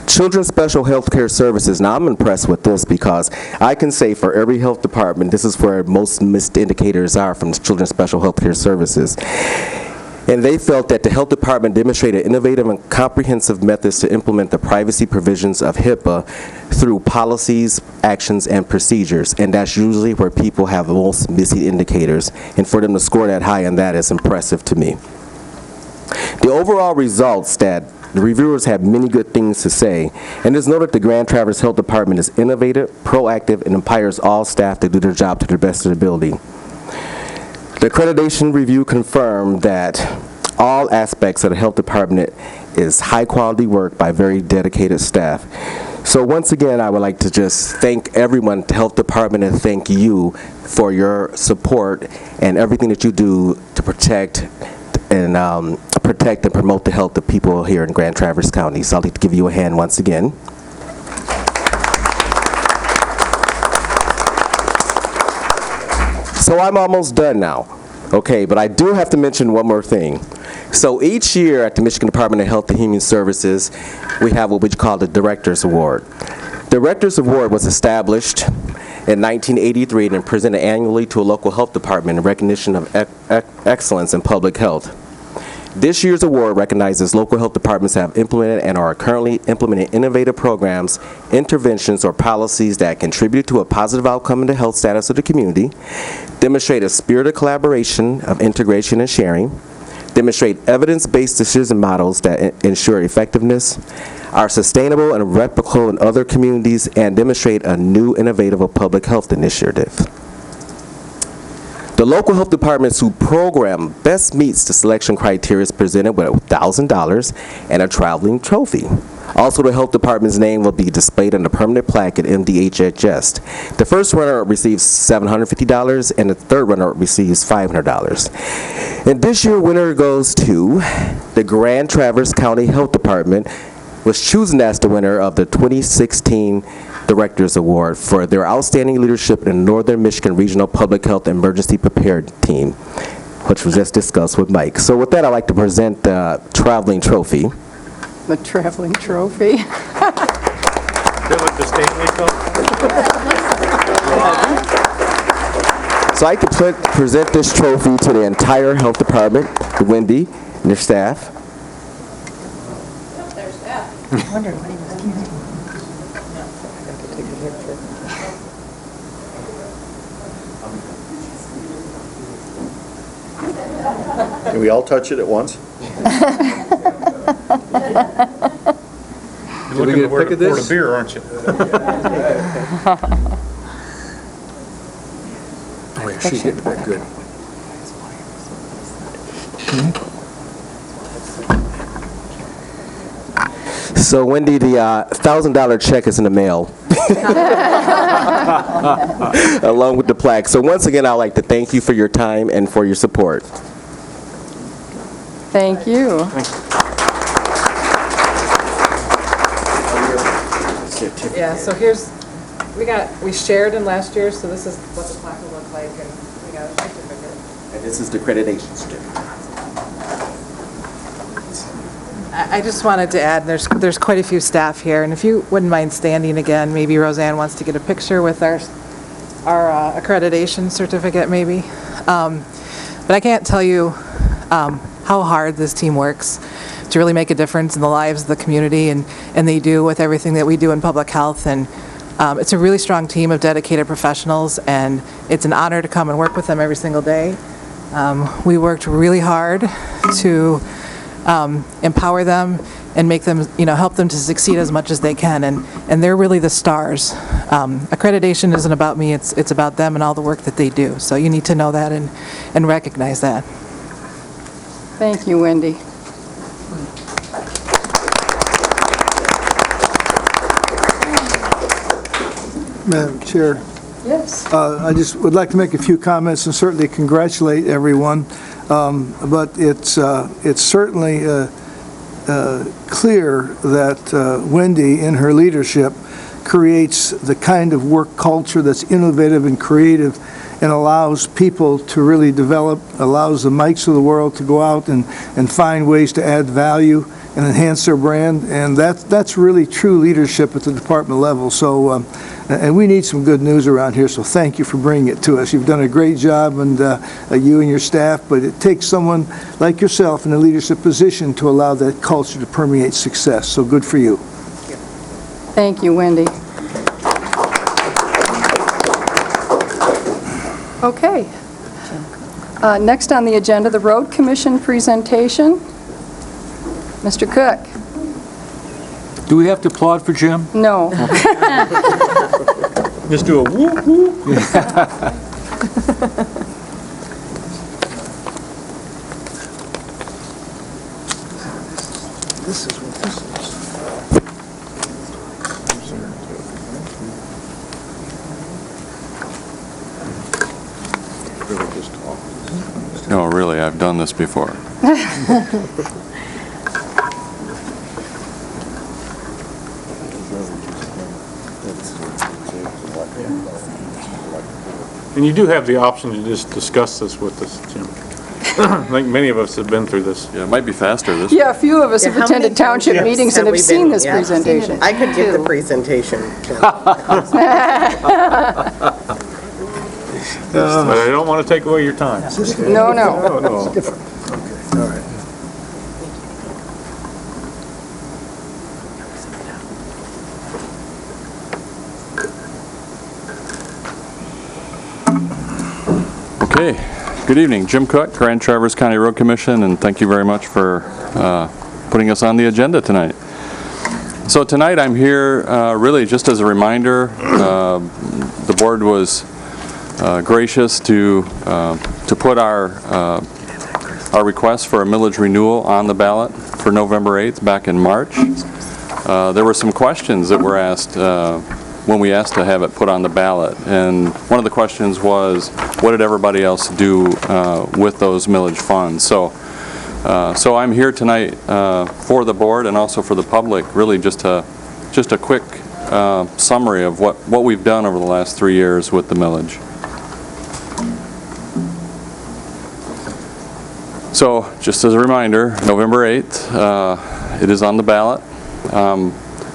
Speaker 17: Children's Special Health Care Services. Now I'm impressed with this because I can say for every health department, this is where most missed indicators are from Children's Special Health Care Services. And they felt that the health department demonstrated innovative and comprehensive methods to implement the privacy provisions of HIPAA through policies, actions, and procedures. And that's usually where people have the most missing indicators. And for them to score that high on that is impressive to me. The overall results that the reviewers have many good things to say, and it's noted the Grand Traverse Health Department is innovative, proactive, and empowers all staff to do their job to the best of their ability. The accreditation review confirmed that all aspects of the health department is high quality work by very dedicated staff. So once again, I would like to just thank everyone at the health department and thank you for your support and everything that you do to protect and promote the health of people here in Grand Traverse County. So I'd like to give you a hand once again. So I'm almost done now, okay, but I do have to mention one more thing. So each year at the Michigan Department of Health and Human Services, we have what we call the Director's Award. The Director's Award was established in 1983 and presented annually to a local health department in recognition of excellence in public health. This year's award recognizes local health departments have implemented and are currently implementing innovative programs, interventions, or policies that contribute to a positive outcome in the health status of the community, demonstrate a spirit of collaboration, of integration and sharing, demonstrate evidence-based decision models that ensure effectiveness, are sustainable and replicable in other communities, and demonstrate a new innovative public health initiative. The local health departments who program best meets the selection criteria is presented with $1,000 and a traveling trophy. Also, the health department's name will be displayed on the permanent plaque at MDHHS. The first runner receives $750 and the third runner receives $500. And this year's winner goes to the Grand Traverse County Health Department, was chosen as the winner of the 2016 Directors Award for their outstanding leadership in the Northern Michigan Regional Public Health Emergency Prepared Team, which was just discussed with Mike. So with that, I'd like to present the traveling trophy.
Speaker 5: The traveling trophy.
Speaker 17: So I'd like to present this trophy to the entire health department, to Wendy and their staff.
Speaker 7: I wondered what he was keeping.
Speaker 2: Can we all touch it at once?
Speaker 4: You're looking for the beer, aren't you?
Speaker 8: Oh, yeah, she's getting that good.
Speaker 17: So Wendy, the $1,000 check is in the mail, along with the plaque. So once again, I'd like to thank you for your time and for your support.
Speaker 5: Thank you.
Speaker 14: Yeah, so here's We shared in last year, so this is what the plaque will look like, and we got a certificate.
Speaker 17: And this is the accreditation certificate.
Speaker 14: I just wanted to add, there's quite a few staff here, and if you wouldn't mind standing again, maybe Roseanne wants to get a picture with our accreditation certificate, maybe. But I can't tell you how hard this team works to really make a difference in the lives of the community, and they do with everything that we do in public health. And it's a really strong team of dedicated professionals, and it's an honor to come and work with them every single day. We worked really hard to empower them and make them, help them to succeed as much as they can, and they're really the stars. Accreditation isn't about me, it's about them and all the work that they do. So you need to know that and recognize that.
Speaker 5: Thank you, Wendy.
Speaker 13: Madam Chair,
Speaker 5: Yes.
Speaker 13: I just would like to make a few comments and certainly congratulate everyone. But it's certainly clear that Wendy, in her leadership, creates the kind of work culture that's innovative and creative and allows people to really develop, allows the Mikes of the world to go out and find ways to add value and enhance their brand. And that's really true leadership at the department level. So, and we need some good news around here, so thank you for bringing it to us. You've done a great job, and you and your staff, but it takes someone like yourself in a leadership position to allow that culture to permeate success. So good for you.
Speaker 5: Thank you, Wendy. Okay. Next on the agenda, the Road Commission presentation. Mr. Cook.
Speaker 4: Do we have to applaud for Jim?
Speaker 5: No.
Speaker 4: Just do a whoop whoop.
Speaker 13: This is what this is.
Speaker 10: No, really, I've done this before.
Speaker 4: And you do have the option to just discuss this with us, Jim. I think many of us have been through this.
Speaker 10: Yeah, it might be faster this
Speaker 5: Yeah, a few of us have attended township meetings and have seen this presentation.
Speaker 3: I could give the presentation.
Speaker 4: But I don't want to take away your time.
Speaker 5: No, no.
Speaker 4: Oh, no.
Speaker 13: It's different. Okay, all right.
Speaker 10: Okay, good evening. Jim Cook, Grand Traverse County Road Commission, and thank you very much for putting us on the agenda tonight. So tonight I'm here really just as a reminder. The board was gracious to put our request for a millage renewal on the ballot for November 8th back in March. There were some questions that were asked when we asked to have it put on the ballot, and one of the questions was, what did everybody else do with those millage funds? So I'm here tonight for the board and also for the public, really just a quick summary of what we've done over the last 3 years with the millage. So just as a reminder, November 8th, it is on the ballot.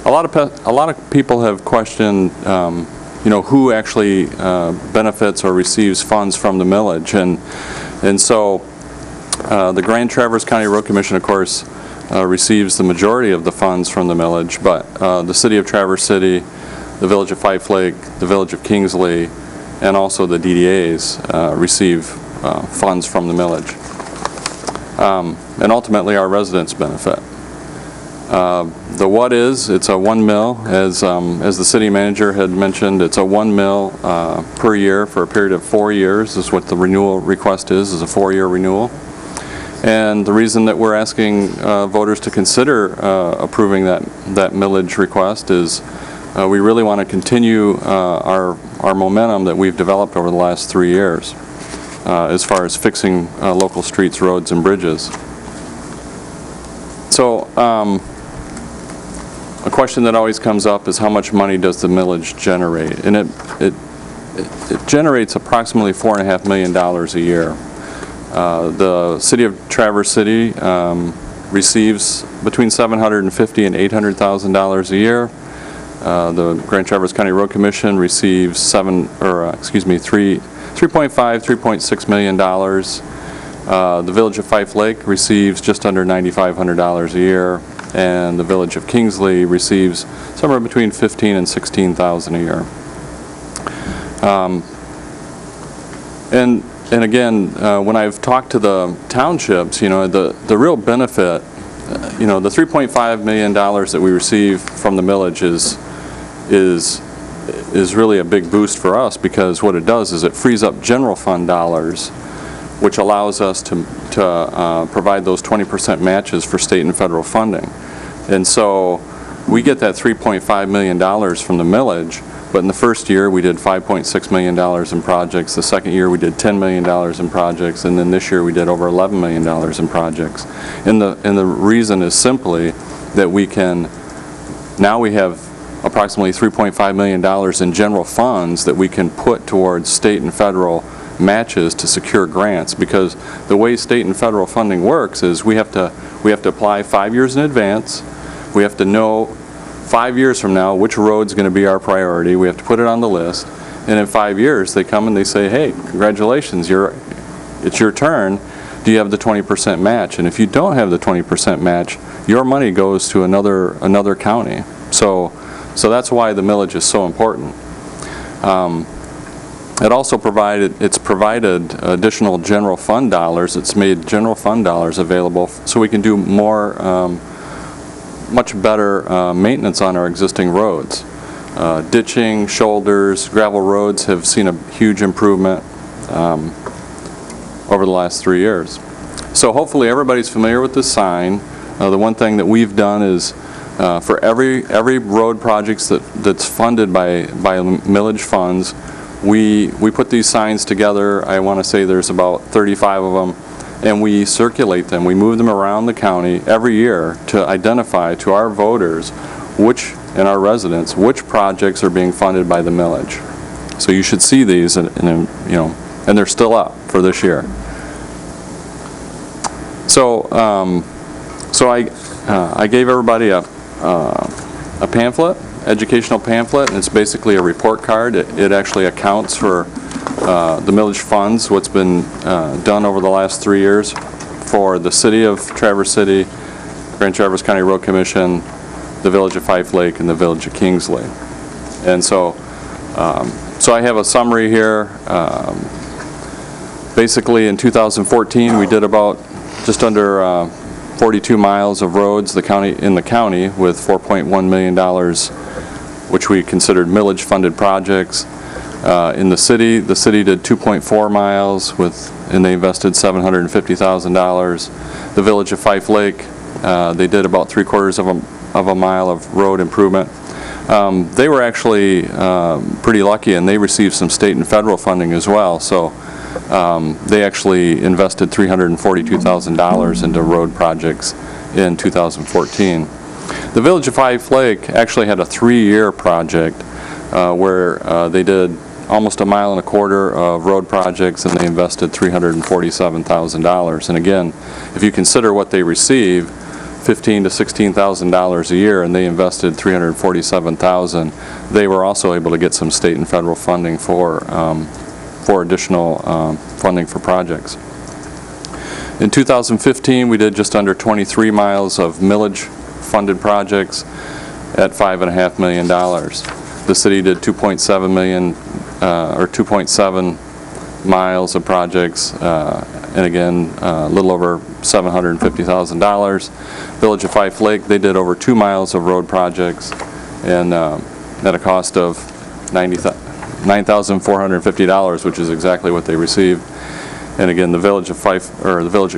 Speaker 10: A lot of people have questioned, who actually benefits or receives funds from the millage, and so the Grand Traverse County Road Commission, of course, receives the majority of the funds from the millage, but the City of Traverse City, the Village of Fife Lake, the Village of Kingsley, and also the DDAs receive funds from the millage, and ultimately our residents benefit. The what is, it's a 1 mil, as the city manager had mentioned, it's a 1 mil per year for a period of 4 years is what the renewal request is a 4-year renewal. And the reason that we're asking voters to consider approving that millage request is we really want to continue our momentum that we've developed over the last 3 years as far as fixing local streets, roads, and bridges. So a question that always comes up is how much money does the millage generate? And it generates approximately $4.5 million a year. The City of Traverse City receives between $750,000 and $800,000 a year. The Grand Traverse County Road Commission receives $3.6 million. The Village of Fife Lake receives just under $9,500 a year, and the Village of Kingsley receives somewhere between $15,000 and $16,000 a year. And again, when I've talked to the townships, the real benefit, the $3.5 million that we receive from the millage is really a big boost for us, because what it does is it frees up general fund dollars, which allows us to provide those 20% matches for state and federal funding. And so we get that $3.5 million from the millage, but in the first year we did $5.6 million in projects, the second year we did $10 million in projects, and then this year we did over $11 million in projects. And the reason is simply that now we have approximately $3.5 million in general funds that we can put towards state and federal matches to secure grants, because the way state and federal funding works is we have to apply 5 years in advance. We have to know 5 years from now which road's going to be our priority. We have to put it on the list, and in 5 years they come and they say, hey, congratulations, it's your turn. Do you have the 20% match? And if you don't have the 20% match, your money goes to another county. So that's why the millage is so important. It also provided additional general fund dollars. It's made general fund dollars available so we can do much better maintenance on our existing roads. Ditching, shoulders, gravel roads have seen a huge improvement over the last 3 years. So hopefully everybody's familiar with this sign. The one thing that we've done is for every road projects that's funded by millage funds, we put these signs together. I want to say there's about 35 of them, and we circulate them. We move them around the county every year to identify to our voters and our residents which projects are being funded by the millage. So you should see these, and they're still up for this year. So I gave everybody a pamphlet, educational pamphlet, and it's basically a report card. It actually accounts for the millage funds, what's been done over the last 3 years for the City of Traverse City, Grand Traverse County Road Commission, the Village of Fife Lake, and the Village of Kingsley. And so I have a summary here. Basically in 2014 we did about just under 42 miles of roads in the county with $4.1 million, which we considered millage funded projects. In the city did 2.4 miles and they invested $750,000. The Village of Fife Lake, they did about 3/4 of a mile of road improvement. They were actually pretty lucky, and they received some state and federal funding as well. So they actually invested $342,000 into road projects in 2014. The Village of Fife Lake actually had a 3-year project where they did almost 1.25 miles of road projects, and they invested $347,000. And again, if you consider what they receive, $15,000 to $16,000 a year, and they invested $347,000, they were also able to get some state and federal funding for additional funding for projects. In 2015, we did just under 23 miles of millage-funded projects at $5.5 million. The city did 2.7 miles of projects, and again, a little over $750,000. Village of Fife Lake, they did over 2 miles of road projects, and at a cost of $9,450, which is exactly what they received. And again, the Village of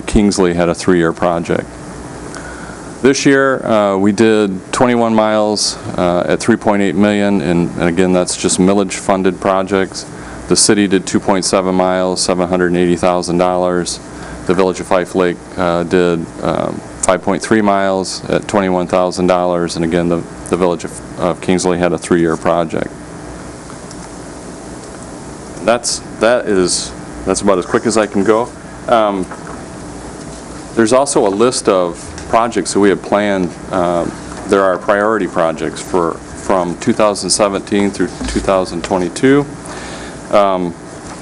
Speaker 10: Kingsley had a 3-year project. This year, we did 21 miles at $3.8 million, and again, that's just millage-funded projects. The city did 2.7 miles, $780,000. The Village of Fife Lake did 5.3 miles at $21,000, and again, the Village of Kingsley had a 3-year project. That's about as quick as I can go. There's also a list of projects that we have planned. There are priority projects from 2017 through 2022.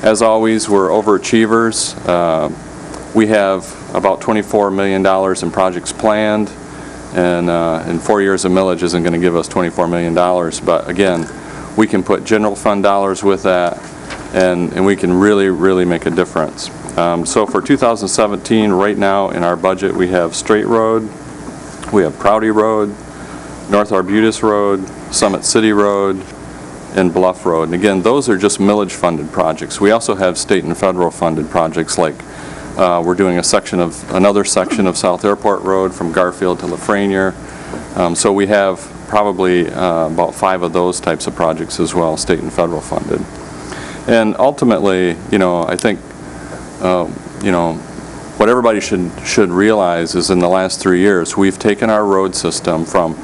Speaker 10: As always, we're overachievers. We have about $24 million in projects planned, and 4 years of millage isn't going to give us $24 million. But again, we can put general fund dollars with that, and we can really, really make a difference. So for 2017, right now in our budget, we have Straight Road, we have Prouty Road, North Arbutus Road, Summit City Road, and Bluff Road. And again, those are just millage-funded projects. We also have state and federal funded projects, like we're doing another section of South Airport Road from Garfield to Lafreniere. So we have probably about 5 of those types of projects as well, state and federal funded. And ultimately, I think, what everybody should realize is in the last 3 years, we've taken our road system from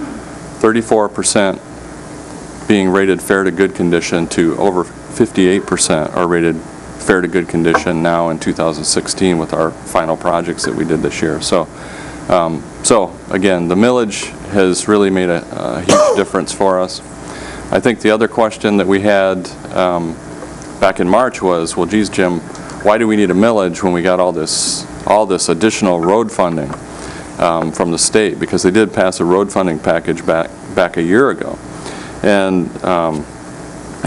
Speaker 10: 34% being rated fair to good condition to over 58% are rated fair to good condition now in 2016 with our final projects that we did this year. So again, the millage has really made a huge difference for us. I think the other question that we had back in March was, well, geez, Jim, why do we need a millage when we got all this additional road funding from the state? Because they did pass a road funding package back a year ago. And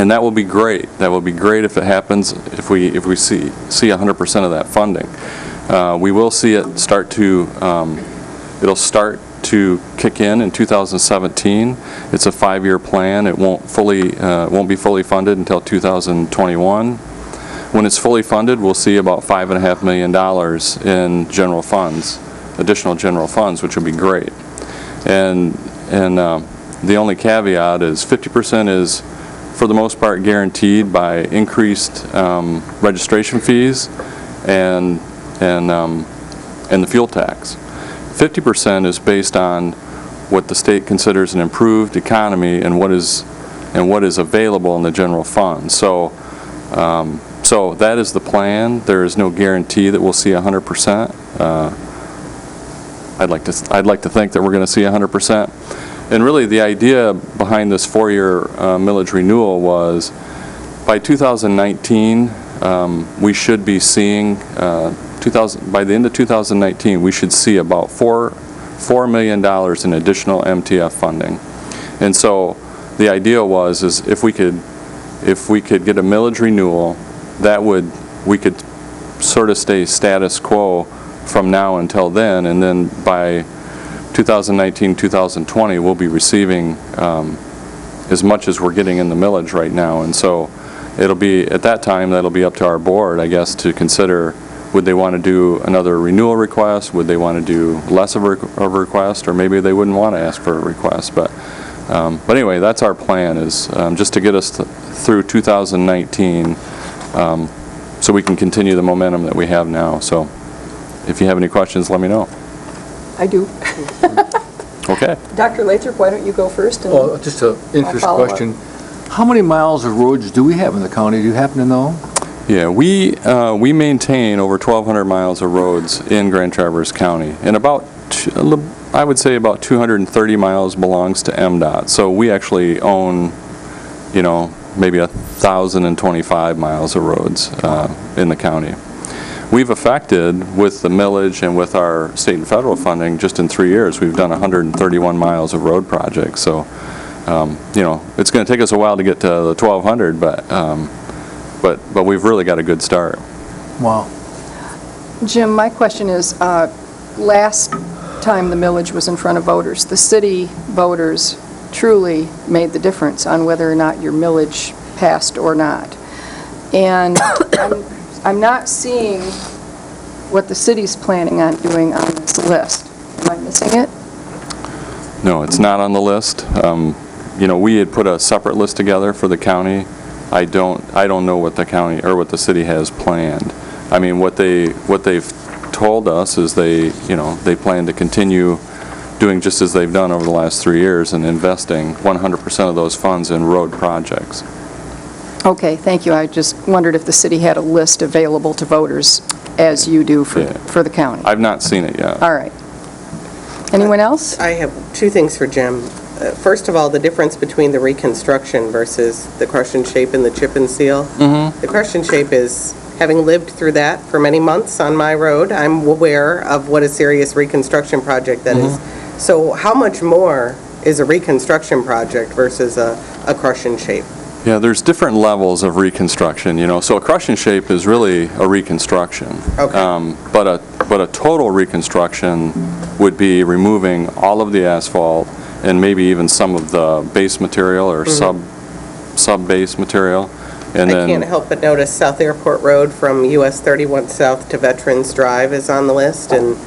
Speaker 10: that will be great. That will be great if it happens, if we see 100% of that funding. We will see it start to, it'll start to kick in 2017. It's a 5-year plan. It won't be fully funded until 2021. When it's fully funded, we'll see about $5.5 million in general funds, additional general funds, which will be great. And the only caveat is 50% is, for the most part, guaranteed by increased registration fees and the fuel tax. 50% is based on what the state considers an improved economy and what is available in the general fund. So that is the plan. There is no guarantee that we'll see 100%. I'd like to think that we're going to see 100%. And really, the idea behind this 4-year millage renewal was, by 2019, we should be seeing, by the end of 2019, we should see about $4 million in additional MTF funding. And so the idea was, is if we could get a millage renewal, we could sort of stay status quo from now until then, and then by 2019, 2020, we'll be receiving as much as we're getting in the millage right now. And so it'll be, at that time, that'll be up to our board, I guess, to consider, would they want to do another renewal request? Would they want to do less of a request? Or maybe they wouldn't want to ask for a request. But anyway, that's our plan, is just to get us through 2019 so we can continue the momentum that we have now. So if you have any questions, let me know.
Speaker 5: I do.
Speaker 10: Okay.
Speaker 5: Dr. Lathrop, why don't you go first? And
Speaker 18: well, just an interesting question. How many miles of roads do we have in the county? Do you happen to know?
Speaker 10: Yeah, we maintain over 1,200 miles of roads in Grand Traverse County, and I would say about 230 miles belongs to MDOT. So we actually own, maybe 1,025 miles of roads in the county. We've affected, with the millage and with our state and federal funding, just in 3 years, we've done 131 miles of road projects. So, it's going to take us a while to get to the 1,200, but we've really got a good start.
Speaker 18: Wow.
Speaker 5: Jim, my question is, last time the millage was in front of voters, the city voters truly made the difference on whether or not your millage passed or not. And I'm not seeing what the city's planning on doing on this list. Am I missing it?
Speaker 10: No, it's not on the list. We had put a separate list together for the county. I don't know what the county or what the city has planned. I mean, what they've told us is they plan to continue doing just as they've done over the last 3 years and investing 100% of those funds in road projects.
Speaker 5: Okay, thank you. I just wondered if the city had a list available to voters, as you do for the county.
Speaker 10: I've not seen it yet.
Speaker 5: All right. Anyone else?
Speaker 3: I have two things for Jim. First of all, the difference between the reconstruction versus the crush and shape and the chip and seal. The crush and shape is, having lived through that for many months on my road, I'm aware of what a serious reconstruction project that is. So how much more is a reconstruction project versus a crush and shape?
Speaker 10: Yeah, there's different levels of reconstruction, so a crush and shape is really a reconstruction.
Speaker 3: Okay.
Speaker 10: But a total reconstruction would be removing all of the asphalt and maybe even some of the base material or sub-base material. And
Speaker 3: I can't help but notice South Airport Road from US 31 South to Veterans Drive is on the list, and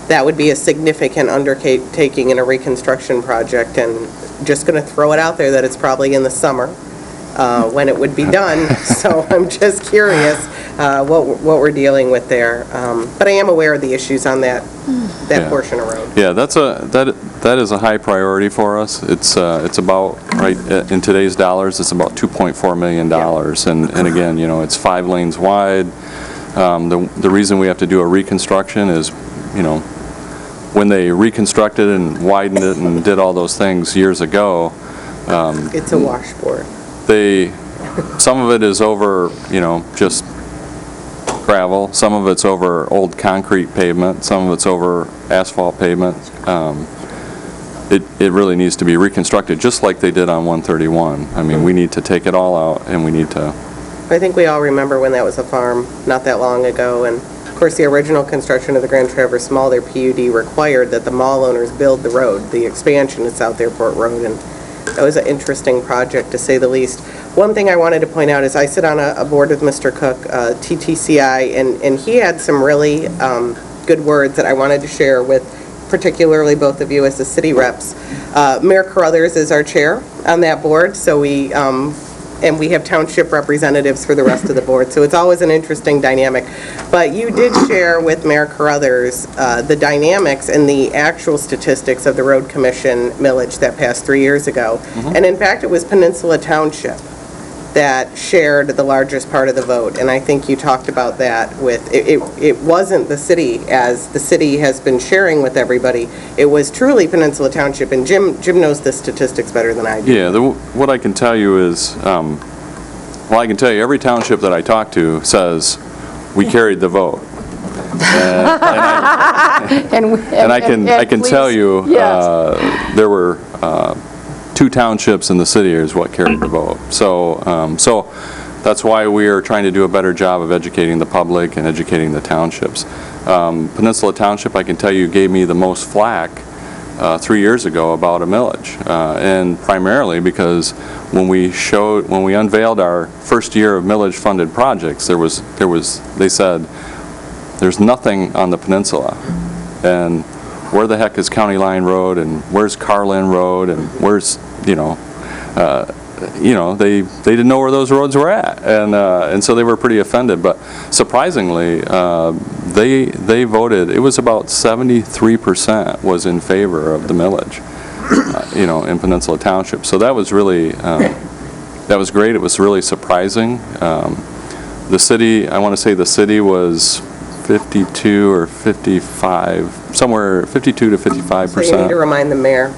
Speaker 3: that would be a significant undertaking in a reconstruction project, and just going to throw it out there that it's probably in the summer when it would be done, so I'm just curious what we're dealing with there. But I am aware of the issues on that portion of road.
Speaker 10: Yeah, that is a high priority for us. It's about, right, in today's dollars, it's about $2.4 million. And again, it's 5 lanes wide. The reason we have to do a reconstruction is, when they reconstructed and widened it and did all those things years ago.
Speaker 3: It's a washboard.
Speaker 10: Some of it is over, just gravel. Some of it's over old concrete pavement. Some of it's over asphalt pavement. It really needs to be reconstructed, just like they did on 131. I mean, we need to take it all out, and we need to...
Speaker 3: I think we all remember when that was a farm not that long ago, and of course the original construction of the Grand Traverse Mall, their PUD required that the mall owners build the road, the expansion of South Airport Road, and that was an interesting project, to say the least. One thing I wanted to point out is I sit on a board with Mr. Cook, TTCI, and he had some really good words that I wanted to share with particularly both of you as the city reps. Mayor Carruthers is our chair on that board, so we have township representatives for the rest of the board, so it's always an interesting dynamic. But you did share with Mayor Carruthers the dynamics and the actual statistics of the road commission millage that passed 3 years ago. And in fact, it was Peninsula Township that shared the largest part of the vote, and I think you talked about that with, it wasn't the city, as the city has been sharing with everybody. It was truly Peninsula Township, and Jim knows the statistics better than I do.
Speaker 10: Yeah, what I can tell you is, I can tell you every township that I talk to says, we carried the vote. And I can tell you, there were 2 townships in the city is what carried the vote. So that's why we are trying to do a better job of educating the public and educating the townships. Peninsula Township, I can tell you, gave me the most flack 3 years ago about a millage, and primarily because when we unveiled our first year of millage-funded projects, they said, there's nothing on the peninsula, and where the heck is County Line Road, and where's Carlin Road, and where's, they didn't know where those roads were at, and so they were pretty offended. But surprisingly, they voted. It was about 73% was in favor of the millage, in Peninsula Township. So that was really that was great. It was really surprising. The city, I want to say the city was 52 or 55, somewhere 52 to 55%.
Speaker 3: So you need to remind the mayor.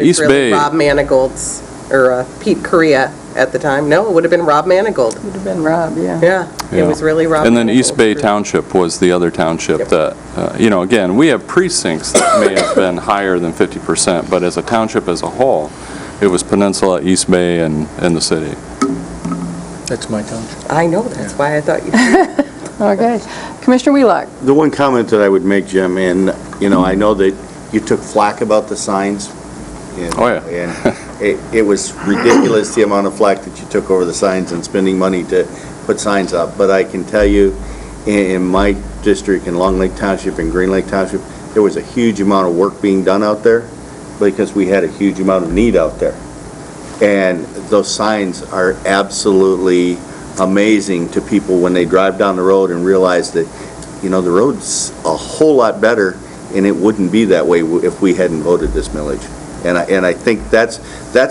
Speaker 10: East
Speaker 3: really
Speaker 10: Bay.
Speaker 3: Rob Manigault's, or Pete Correa at the time. No, it would have been Rob Manigault.
Speaker 5: Would have been Rob, yeah.
Speaker 3: Yeah, it was really Rob
Speaker 10: And then
Speaker 3: Manigault.
Speaker 10: East Bay Township was the other township that, again, we have precincts that may have been higher than 50%, but as a township as a whole, it was Peninsula, East Bay, and the city.
Speaker 18: That's my township.
Speaker 3: I know, that's why I thought you...
Speaker 5: Okay. Commissioner Wheelock.
Speaker 2: The one comment that I would make, Jim, and, I know that you took flack about the signs. And,
Speaker 10: Oh, yeah.
Speaker 2: And it was ridiculous, the amount of flack that you took over the signs and spending money to put signs up. But I can tell you, in my district, in Long Lake Township and Green Lake Township, there was a huge amount of work being done out there because we had a huge amount of need out there. And those signs are absolutely amazing to people when they drive down the road and realize that you know, the road's a whole lot better, and it wouldn't be that way if we hadn't voted this millage. And I think that's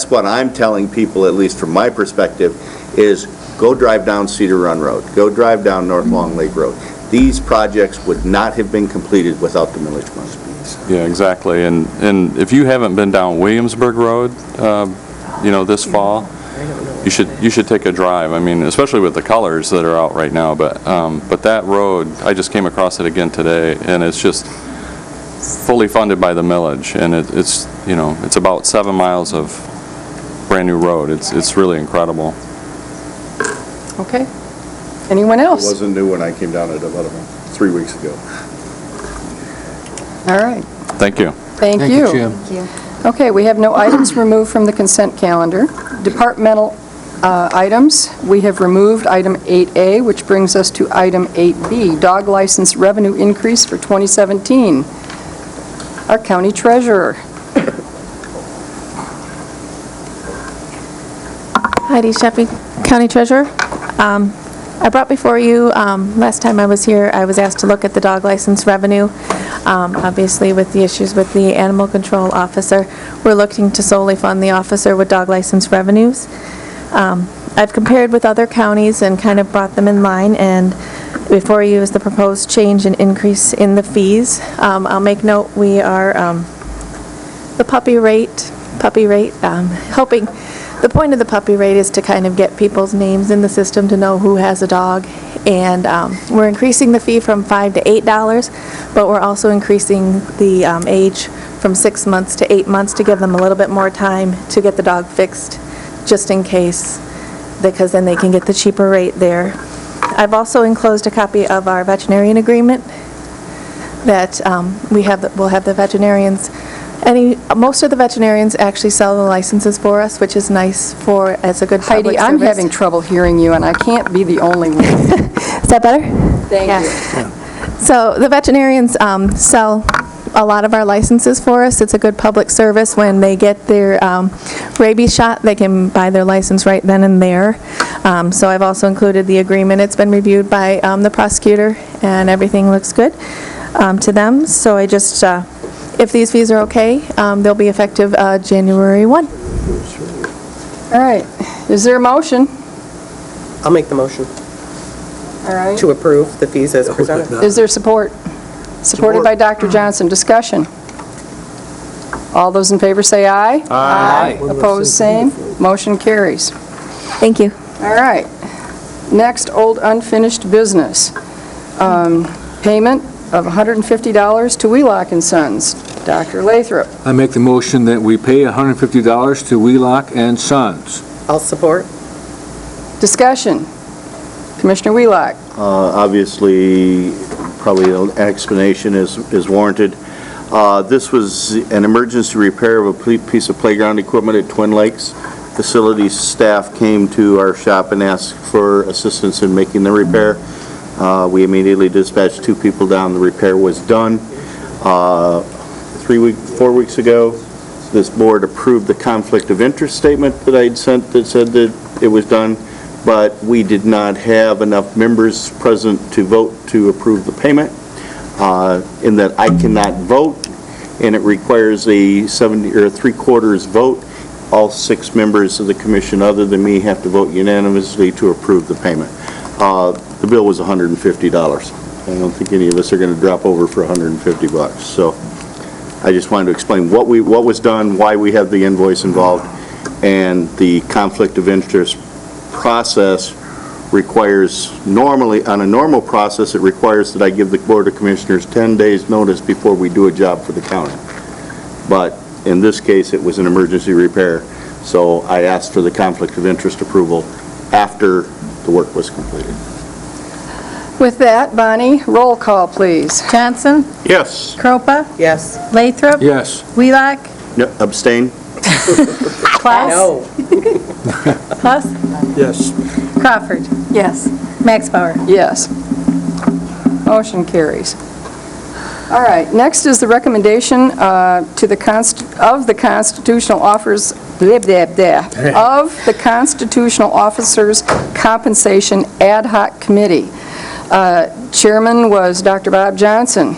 Speaker 2: what I'm telling people, at least from my perspective, is go drive down Cedar Run Road, go drive down North Long Lake Road. These projects would not have been completed without the millage money.
Speaker 19: Yeah, exactly. And if you haven't been down Williamsburg Road, you know, this fall, you should take a drive. I mean, especially with the colors that are out right now. But that road, I just came across it again today, and it's just fully funded by the millage, and it's you know, it's about 7 miles of brand new road. It's really incredible.
Speaker 5: Okay. Anyone else?
Speaker 2: It wasn't new when I came down it about 3 weeks ago.
Speaker 5: All right.
Speaker 19: Thank you.
Speaker 5: Thank you.
Speaker 18: Jim.
Speaker 1: Thank you.
Speaker 5: Okay, we have no items removed from the consent calendar. Departmental items, we have removed item 8A, which brings us to item 8B, dog license revenue increase for 2017. Our county treasurer.
Speaker 15: Heidi Sheffy, County Treasurer. I brought before you, last time I was here, I was asked to look at the dog license revenue. Obviously, with the issues with the animal control officer, we're looking to solely fund the officer with dog license revenues. I've compared with other counties and kind of brought them in line, and before you is the proposed change and increase in the fees. I'll make note, we are, the puppy rate, hoping, the point of the puppy rate is to kind of get people's names in the system to know who has a dog. And we're increasing the fee from $5 to $8, but we're also increasing the age from 6 months to 8 months to give them a little bit more time to get the dog fixed, just in case, because then they can get the cheaper rate there. I've also enclosed a copy of our veterinarian agreement that we'll have the veterinarians. Most of the veterinarians actually sell the licenses for us, which is nice as a good public
Speaker 5: Heidi, I'm
Speaker 15: service.
Speaker 5: having trouble hearing you, and I can't be the only one.
Speaker 15: Is that better?
Speaker 5: Thank you.
Speaker 15: So the veterinarians sell a lot of our licenses for us. It's a good public service. When they get their rabies shot, they can buy their license right then and there. So I've also included the agreement. It's been reviewed by the prosecutor, and everything looks good to them. So I just, if these fees are okay, they'll be effective January 1.
Speaker 5: All right. Is there a motion?
Speaker 3: I'll make the motion
Speaker 5: All right.
Speaker 3: to approve the fees as presented.
Speaker 5: Is there support? Supported by Dr. Johnson. Discussion. All those in favor say aye. Aye. Opposed, same. Motion carries.
Speaker 15: Thank you.
Speaker 5: All right. Next, old unfinished business. Payment of $150 to Wheelock and Sons. Dr. Lathrop.
Speaker 18: I make the motion that we pay $150 to Wheelock and Sons.
Speaker 3: I'll support.
Speaker 5: Discussion. Commissioner Wheelock.
Speaker 2: Obviously, probably an explanation is warranted. This was an emergency repair of a piece of playground equipment at Twin Lakes. Facilities staff came to our shop and asked for assistance in making the repair. We immediately dispatched 2 people down. The repair was done. 4 weeks ago, this board approved the conflict of interest statement that I'd sent that said that it was done, but we did not have enough members present to vote to approve the payment, in that I cannot vote, and it requires a 70 or 3/4 vote. All 6 members of the commission other than me have to vote unanimously to approve the payment. The bill was $150. I don't think any of us are going to drop over for $150. So I just wanted to explain what was done, why we have the invoice involved, and the conflict of interest process requires, normally, on a normal process, it requires that I give the Board of Commissioners 10 days notice before we do a job for the county. But in this case, it was an emergency repair, so I asked for the conflict of interest approval after the work was completed.
Speaker 5: With that, Bonnie, roll call, please.
Speaker 7: Johnson?
Speaker 4: Yes.
Speaker 7: Kropa?
Speaker 3: Yes.
Speaker 7: Lathrop?
Speaker 18: Yes.
Speaker 7: Wheelock?
Speaker 2: No, abstain?
Speaker 7: Klaus?
Speaker 3: No.
Speaker 7: Plus?
Speaker 13: Yes.
Speaker 7: Crawford?
Speaker 1: Yes.
Speaker 7: Max Bauer?
Speaker 5: Yes. Motion carries. All right, next is the recommendation of the Constitutional Officers Compensation Ad Hoc Committee. Chairman was Dr. Bob Johnson.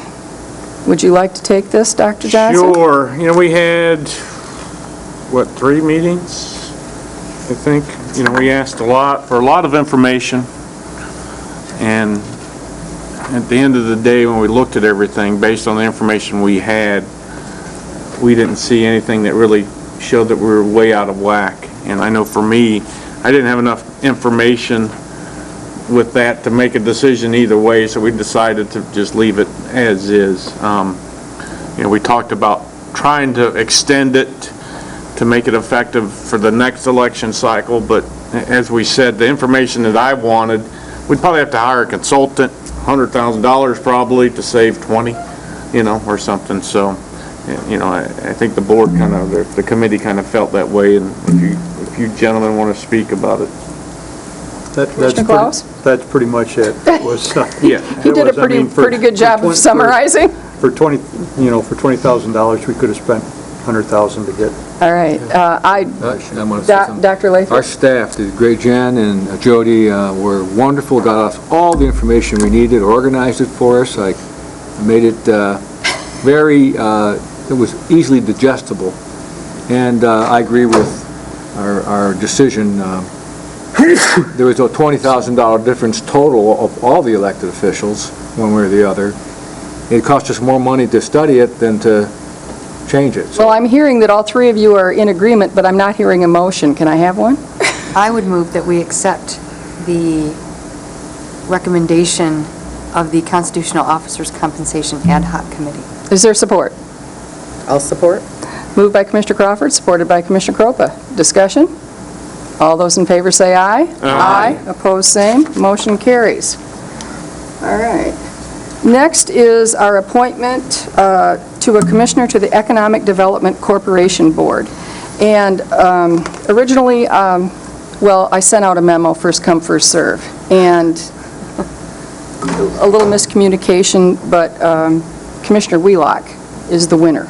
Speaker 5: Would you like to take this, Dr. Johnson?
Speaker 4: Sure. You know, we had, 3 meetings, I think? You know, we asked for a lot of information, and at the end of the day, when we looked at everything, based on the information we had, we didn't see anything that really showed that we were way out of whack. And I know for me, I didn't have enough information with that to make a decision either way, so we decided to just leave it as is. You know, we talked about trying to extend it to make it effective for the next election cycle, but as we said, the information that I wanted, we'd probably have to hire a consultant, $100,000 probably, to save 20, you know, or something. So, you know, I think the board kind of, the committee kind of felt that way, and if you gentlemen want to speak about it.
Speaker 11: That's pretty much it. It was,
Speaker 4: Yeah.
Speaker 5: You did a pretty good job of summarizing.
Speaker 11: For $20,000, we could have spent $100,000 to get.
Speaker 5: All right.
Speaker 18: I want to say something.
Speaker 5: Dr. Lathrop?
Speaker 18: Our staff did great. Jan and Jody were wonderful, got us all the information we needed, organized it for us. I made it it was easily digestible. And I agree with our decision. There was a $20,000 difference total of all the elected officials, one way or the other. It cost us more money to study it than to change it.
Speaker 5: Well, I'm hearing that all three of you are in agreement, but I'm not hearing a motion. Can I have one?
Speaker 1: I would move that we accept the recommendation of the Constitutional Officers Compensation Ad Hoc Committee.
Speaker 5: Is there support?
Speaker 3: I'll support.
Speaker 5: Moved by Commissioner Crawford, supported by Commissioner Kropa. Discussion? All those in favor say aye. Aye. Opposed, same. Motion carries. All right. Next is our appointment to a commissioner to the Economic Development Corporation Board. And originally, well, I sent out a memo, first come, first serve, and a little miscommunication, but Commissioner Wheelock is the winner.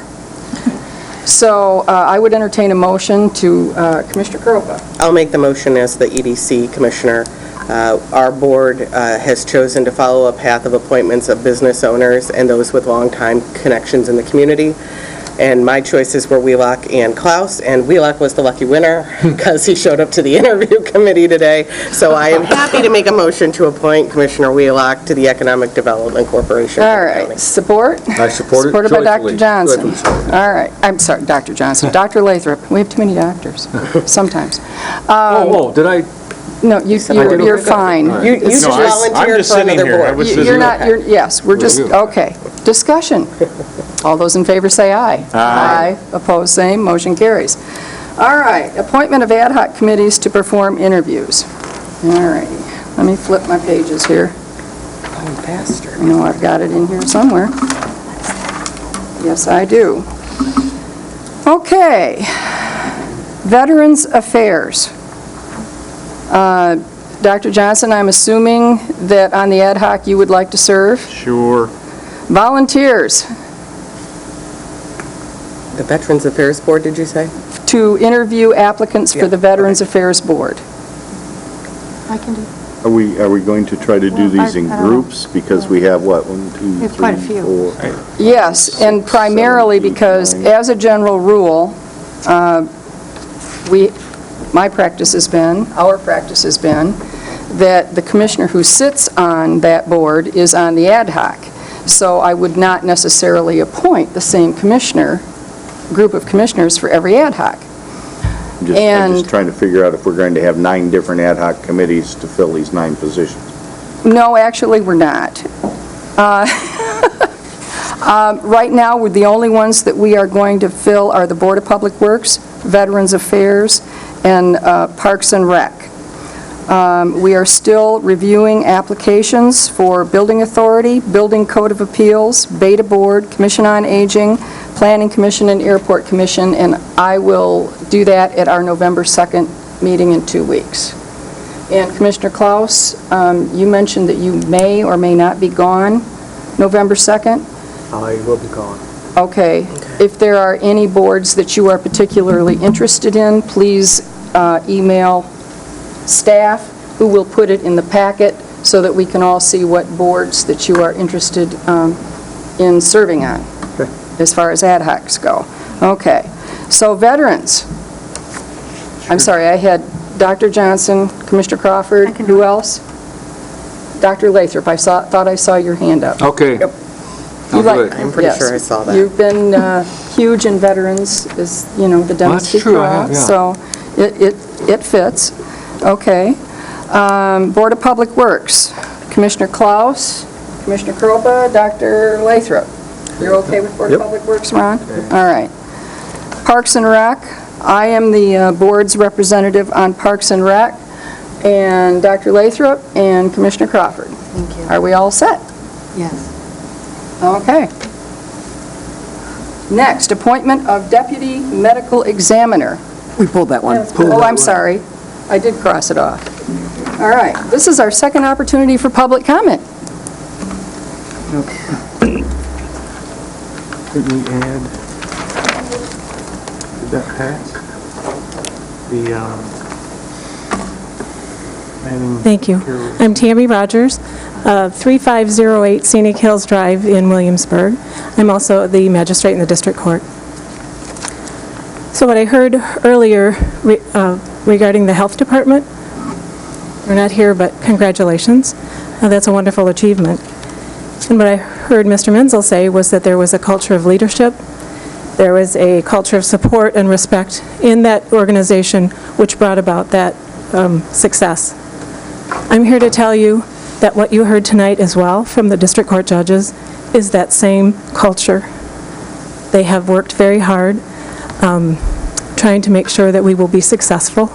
Speaker 5: So I would entertain a motion to Commissioner Kropa.
Speaker 3: I'll make the motion as the EDC Commissioner. Our board has chosen to follow a path of appointments of business owners and those with long-time connections in the community. And my choices were Wheelock and Klaus, and Wheelock was the lucky winner because he showed up to the interview committee today. So I am happy to make a motion to appoint Commissioner Wheelock to the Economic Development Corporation.
Speaker 5: All right, support?
Speaker 18: I support it.
Speaker 5: Supported by Dr.
Speaker 18: joyfully.
Speaker 5: Johnson.
Speaker 18: Joyfully.
Speaker 5: All right, I'm sorry, Dr. Johnson. Dr. Lathrop. We have too many doctors, sometimes.
Speaker 18: Did I?
Speaker 5: No, you're fine.
Speaker 3: You just volunteered for another board.
Speaker 5: You're not, yes, we're just, okay. Discussion. All those in favor say aye. Aye. Opposed, same. Motion carries. All right, appointment of ad hoc committees to perform interviews. All right, let me flip my pages here.
Speaker 3: Going faster.
Speaker 5: I know I've got it in here somewhere. Yes, I do. Okay. Veterans Affairs. Dr. Johnson, I'm assuming that on the ad hoc you would like to serve?
Speaker 4: Sure.
Speaker 5: Volunteers.
Speaker 3: The Veterans Affairs Board, did you say?
Speaker 5: To interview applicants for the Veterans Affairs Board.
Speaker 1: I can do.
Speaker 2: Are we going to try to do these in groups? Because we have, what, 1, 2,
Speaker 1: We have quite a
Speaker 2: 3,
Speaker 1: few.
Speaker 2: 4?
Speaker 5: Yes, and primarily because, as a general rule, my practice has been, our practice has been, that the commissioner who sits on that board is on the ad hoc. So I would not necessarily appoint the same commissioner, group of commissioners for every ad hoc.
Speaker 2: I'm just trying to figure out if we're going to have 9 different ad hoc committees to fill these 9 positions.
Speaker 5: No, actually, we're not. Right now, the only ones that we are going to fill are the Board of Public Works, Veterans Affairs, and Parks and Rec. We are still reviewing applications for Building Authority, Building Code of Appeals, Beta Board, Commission on Aging, Planning Commission, and Airport Commission, and I will do that at our November 2nd meeting in 2 weeks. And Commissioner Klaus, you mentioned that you may or may not be gone November 2nd?
Speaker 11: I will be gone.
Speaker 5: Okay. If there are any boards that you are particularly interested in, please email staff, who will put it in the packet so that we can all see what boards that you are interested in serving on, as far as ad hocs go. Okay. So veterans. I'm sorry, I had Dr. Johnson, Commissioner Crawford, who else? Dr. Lathrop, thought I saw your hand up.
Speaker 18: Okay.
Speaker 5: Yep.
Speaker 18: I'll do it.
Speaker 3: I'm pretty sure I saw that.
Speaker 5: You've been huge in veterans, as, you know, the Dembski
Speaker 18: true, I have,
Speaker 5: Cross,
Speaker 18: yeah.
Speaker 5: so it fits. Okay. Board of Public Works, Commissioner Klaus, Commissioner Kropa, Dr. Lathrop. You're okay with Board of Public Works, Ron? All right. Parks and Rec, I am the board's representative on Parks and Rec, and Dr. Lathrop and Commissioner Crawford.
Speaker 1: Thank you.
Speaker 5: Are we all set?
Speaker 1: Yes.
Speaker 5: Okay. Next, appointment of Deputy Medical Examiner.
Speaker 12: We pulled that one.
Speaker 5: Oh, I'm sorry. I did cross it off. All right. This is our second opportunity for public comment.
Speaker 4: Did we add, did that pass?
Speaker 7: Thank you. I'm Tammy Rogers, 3508 Scenic Hills Drive in Williamsburg. I'm also the magistrate in the district court. So what I heard earlier regarding the health department, we're not here, but congratulations. That's a wonderful achievement. And what I heard Mr. Menzel say was that there was a culture of leadership, there was a culture of support and respect in that organization which brought about that success. I'm here to tell you that what you heard tonight as well from the district court judges is that same culture. They have worked very hard trying to make sure that we will be successful.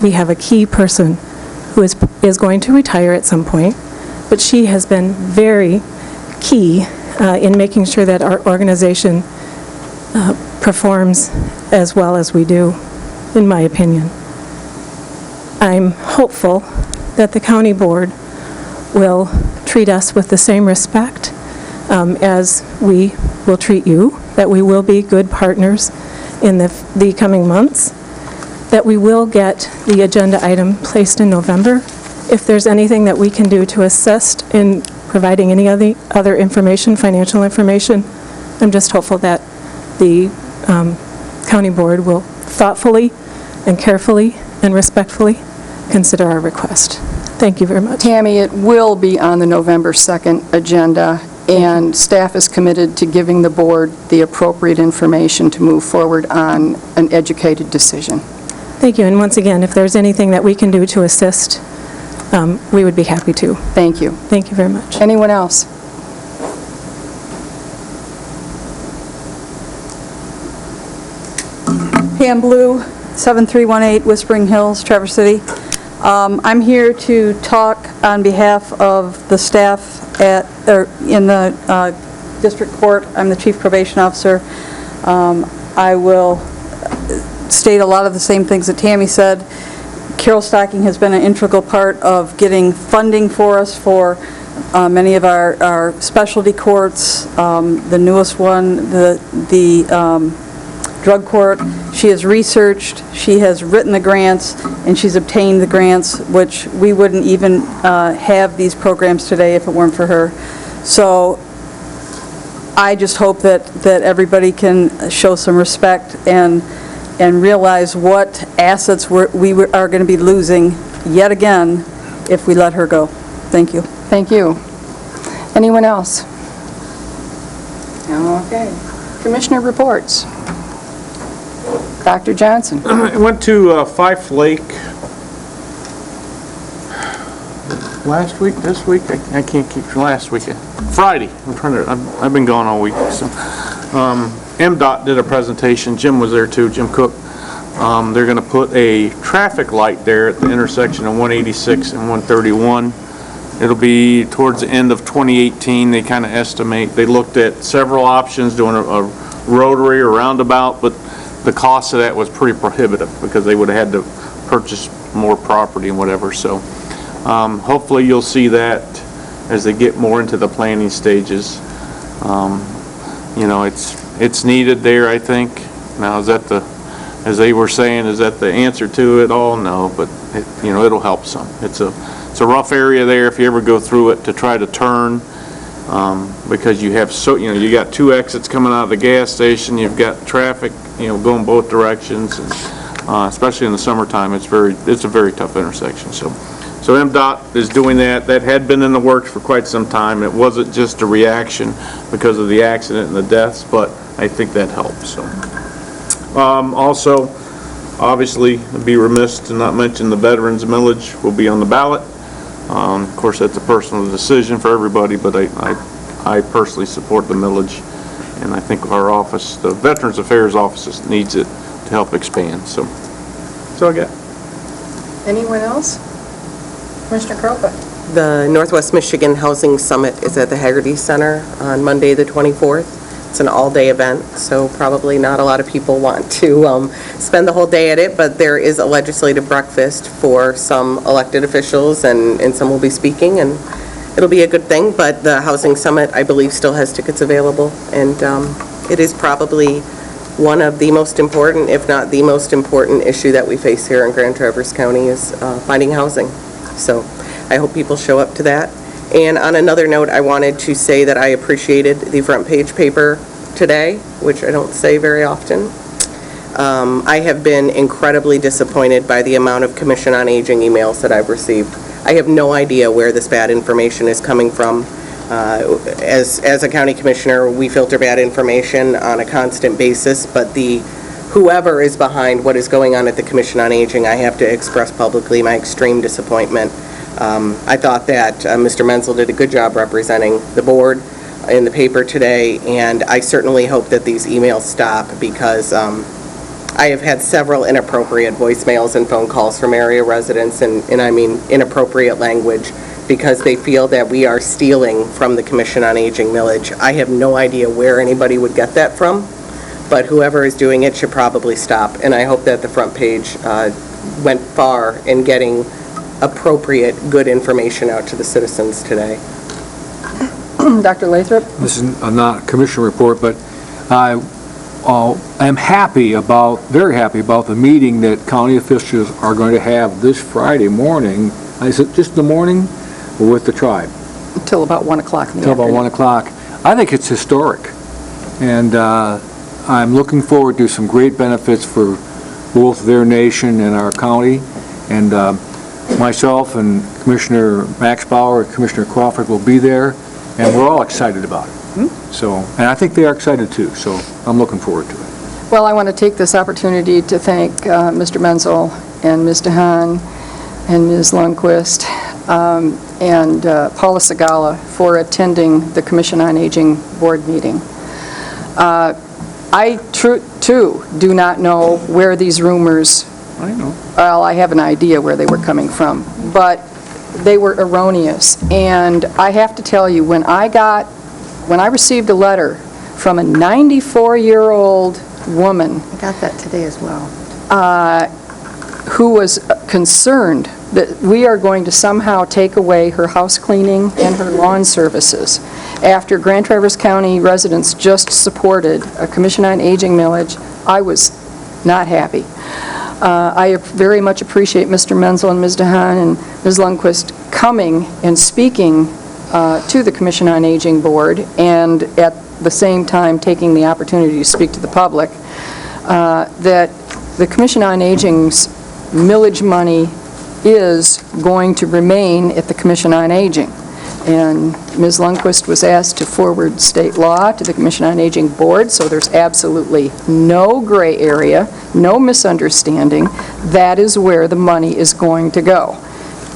Speaker 7: We have a key person who is going to retire at some point, but she has been very key in making sure that our organization performs as well as we do, in my opinion. I'm hopeful that the county board will treat us with the same respect as we will treat you, that we will be good partners in the coming months, that we will get the agenda item placed in November. If there's anything that we can do to assist in providing any other information, financial information, I'm just hopeful that the county board will thoughtfully and carefully and respectfully consider our request. Thank you very much.
Speaker 5: Tammy, it will be on the November 2nd agenda, and staff is committed to giving the board the appropriate information to move forward on an educated decision.
Speaker 7: Thank you, and once again, if there's anything that we can do to assist, we would be happy to.
Speaker 5: Thank you.
Speaker 7: Thank you very much.
Speaker 5: Anyone else?
Speaker 20: Pam Blue, 7318 Whispering Hills, Traverse City. I'm here to talk on behalf of the staff in the district court. I'm the chief probation officer. I will state a lot of the same things that Tammy said. Carol Stocking has been an integral part of getting funding for us for many of our specialty courts, the newest one, the drug court. She has researched, she has written the grants, and she's obtained the grants, which we wouldn't even have these programs today if it weren't for her. So I just hope that everybody can show some respect and realize what assets we are going to be losing yet again if we let her go. Thank you.
Speaker 5: Thank you. Anyone else? Okay. Commissioner reports. Dr. Johnson.
Speaker 4: I went to Fife Lake last week, this week, I can't keep last week. Friday. I've been gone all week. So, MDOT did a presentation. Jim was there too, Jim Cook. They're going to put a traffic light there at the intersection of 186 and 131. It'll be towards the end of 2018. They kind of estimate. They looked at several options, doing a rotary or roundabout, but the cost of that was pretty prohibitive because they would have had to purchase more property and whatever. So hopefully you'll see that as they get more into the planning stages. You know, it's needed there, I think. Now, is that as they were saying, is that the answer to it all? No, but you know, it'll help some. It's a it's a rough area there if you ever go through it to try to turn, because you have you got two exits coming out of the gas station, you've got traffic, going both directions, and especially in the summertime, it's a very tough intersection. So MDOT is doing that. That had been in the works for quite some time. It wasn't just a reaction because of the accident and the deaths, but I think that helps. So, also, obviously, I'd be remiss to not mention the veterans millage will be on the ballot. Of course, that's a personal decision for everybody, but I personally support the millage, and I think our office, the Veterans Affairs Office, needs it to help expand. So, that's all I got.
Speaker 5: Anyone else? Commissioner Kroppa.
Speaker 3: The Northwest Michigan Housing Summit is at the Haggerty Center on Monday, the 24th. It's an all-day event, so probably not a lot of people want to spend the whole day at it, but there is a legislative breakfast for some elected officials, and some will be speaking, and it'll be a good thing. But the Housing Summit, I believe, still has tickets available, and it is probably one of the most important, if not the most important issue that we face here in Grand Traverse County is finding housing. So I hope people show up to that. And on another note, I wanted to say that I appreciated the front page paper today, which I don't say very often. I have been incredibly disappointed by the amount of Commission on Aging emails that I've received. I have no idea where this bad information is coming from. As a county commissioner, we filter bad information on a constant basis, but whoever is behind what is going on at the Commission on Aging, I have to express publicly my extreme disappointment. I thought that Mr. Menzel did a good job representing the board in the paper today, and I certainly hope that these emails stop, because I have had several inappropriate voicemails and phone calls from area residents, and I mean inappropriate language, because they feel that we are stealing from the Commission on Aging millage. I have no idea where anybody would get that from, but whoever is doing it should probably stop, and I hope that the front page went far in getting appropriate, good information out to the citizens today.
Speaker 5: Dr. Lathrop?
Speaker 18: This is not a commission report, but I am very happy about the meeting that county officials are going to have this Friday morning. Is it just the morning or with the tribe?
Speaker 5: Until about 1 o'clock in the
Speaker 18: Until about
Speaker 5: afternoon.
Speaker 18: 1 o'clock. I think it's historic, and I'm looking forward to some great benefits for both their nation and our county, and myself and Commissioner Max Bauer and Commissioner Crawford will be there, and we're all excited about it. So, and I think they are excited too, so I'm looking forward to it.
Speaker 5: Well, I want to take this opportunity to thank Mr. Menzel and Ms. DeHaan and Ms. Lundquist and Paula Segala for attending the Commission on Aging board meeting. I, too, do not know where these rumors, well, I have an idea where they were coming from, but they were erroneous. And I have to tell you, when I received a letter from a 94-year-old woman.
Speaker 1: I got that today as well.
Speaker 5: Who was concerned that we are going to somehow take away her house cleaning and her lawn services after Grand Traverse County residents just supported a Commission on Aging millage. I was not happy. I very much appreciate Mr. Menzel and Ms. DeHaan and Ms. Lundquist coming and speaking to the Commission on Aging board, and at the same time taking the opportunity to speak to the public, that the Commission on Aging's millage money is going to remain at the Commission on Aging. And Ms. Lundquist was asked to forward state law to the Commission on Aging board, so there's absolutely no gray area, no misunderstanding. That is where the money is going to go.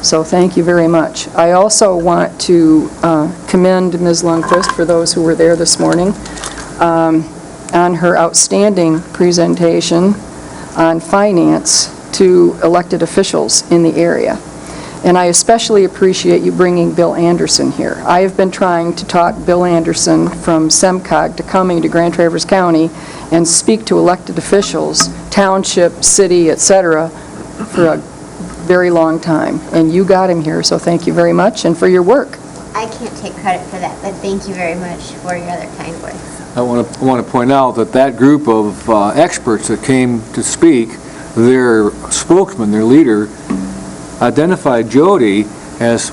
Speaker 5: So thank you very much. I also want to commend Ms. Lundquist, for those who were there this morning, on her outstanding presentation on finance to elected officials in the area. And I especially appreciate you bringing Bill Anderson here. I have been trying to talk Bill Anderson from SEMCOG to coming to Grand Traverse County and speak to elected officials, township, city, etc., for a very long time. And you got him here, so thank you very much, and for your work.
Speaker 21: I can't take credit for that, but thank you very much for your other kind words.
Speaker 18: I want to point out that that group of experts that came to speak, their spokesman, their leader, identified Jody as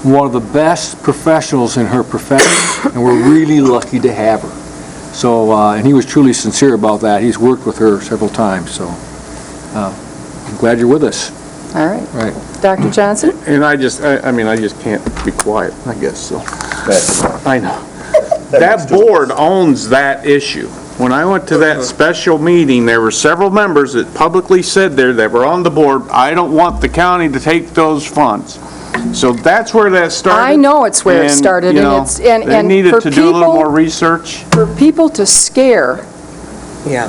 Speaker 18: one of the best professionals in her profession, and we're really lucky to have her. So, and he was truly sincere about that. He's worked with her several times, so I'm glad you're with us.
Speaker 5: All right.
Speaker 18: Right.
Speaker 5: Dr. Johnson?
Speaker 4: And I just can't be quiet, I guess, so. I know. That board owns that issue. When I went to that special meeting, there were several members that publicly said there that were on the board, I don't want the county to take those funds. So that's where that started.
Speaker 5: I know it's where it started,
Speaker 4: you
Speaker 5: and
Speaker 4: know,
Speaker 5: it's, and
Speaker 4: they needed
Speaker 5: for
Speaker 4: to do a little
Speaker 5: people-
Speaker 4: more research.
Speaker 5: For people to scare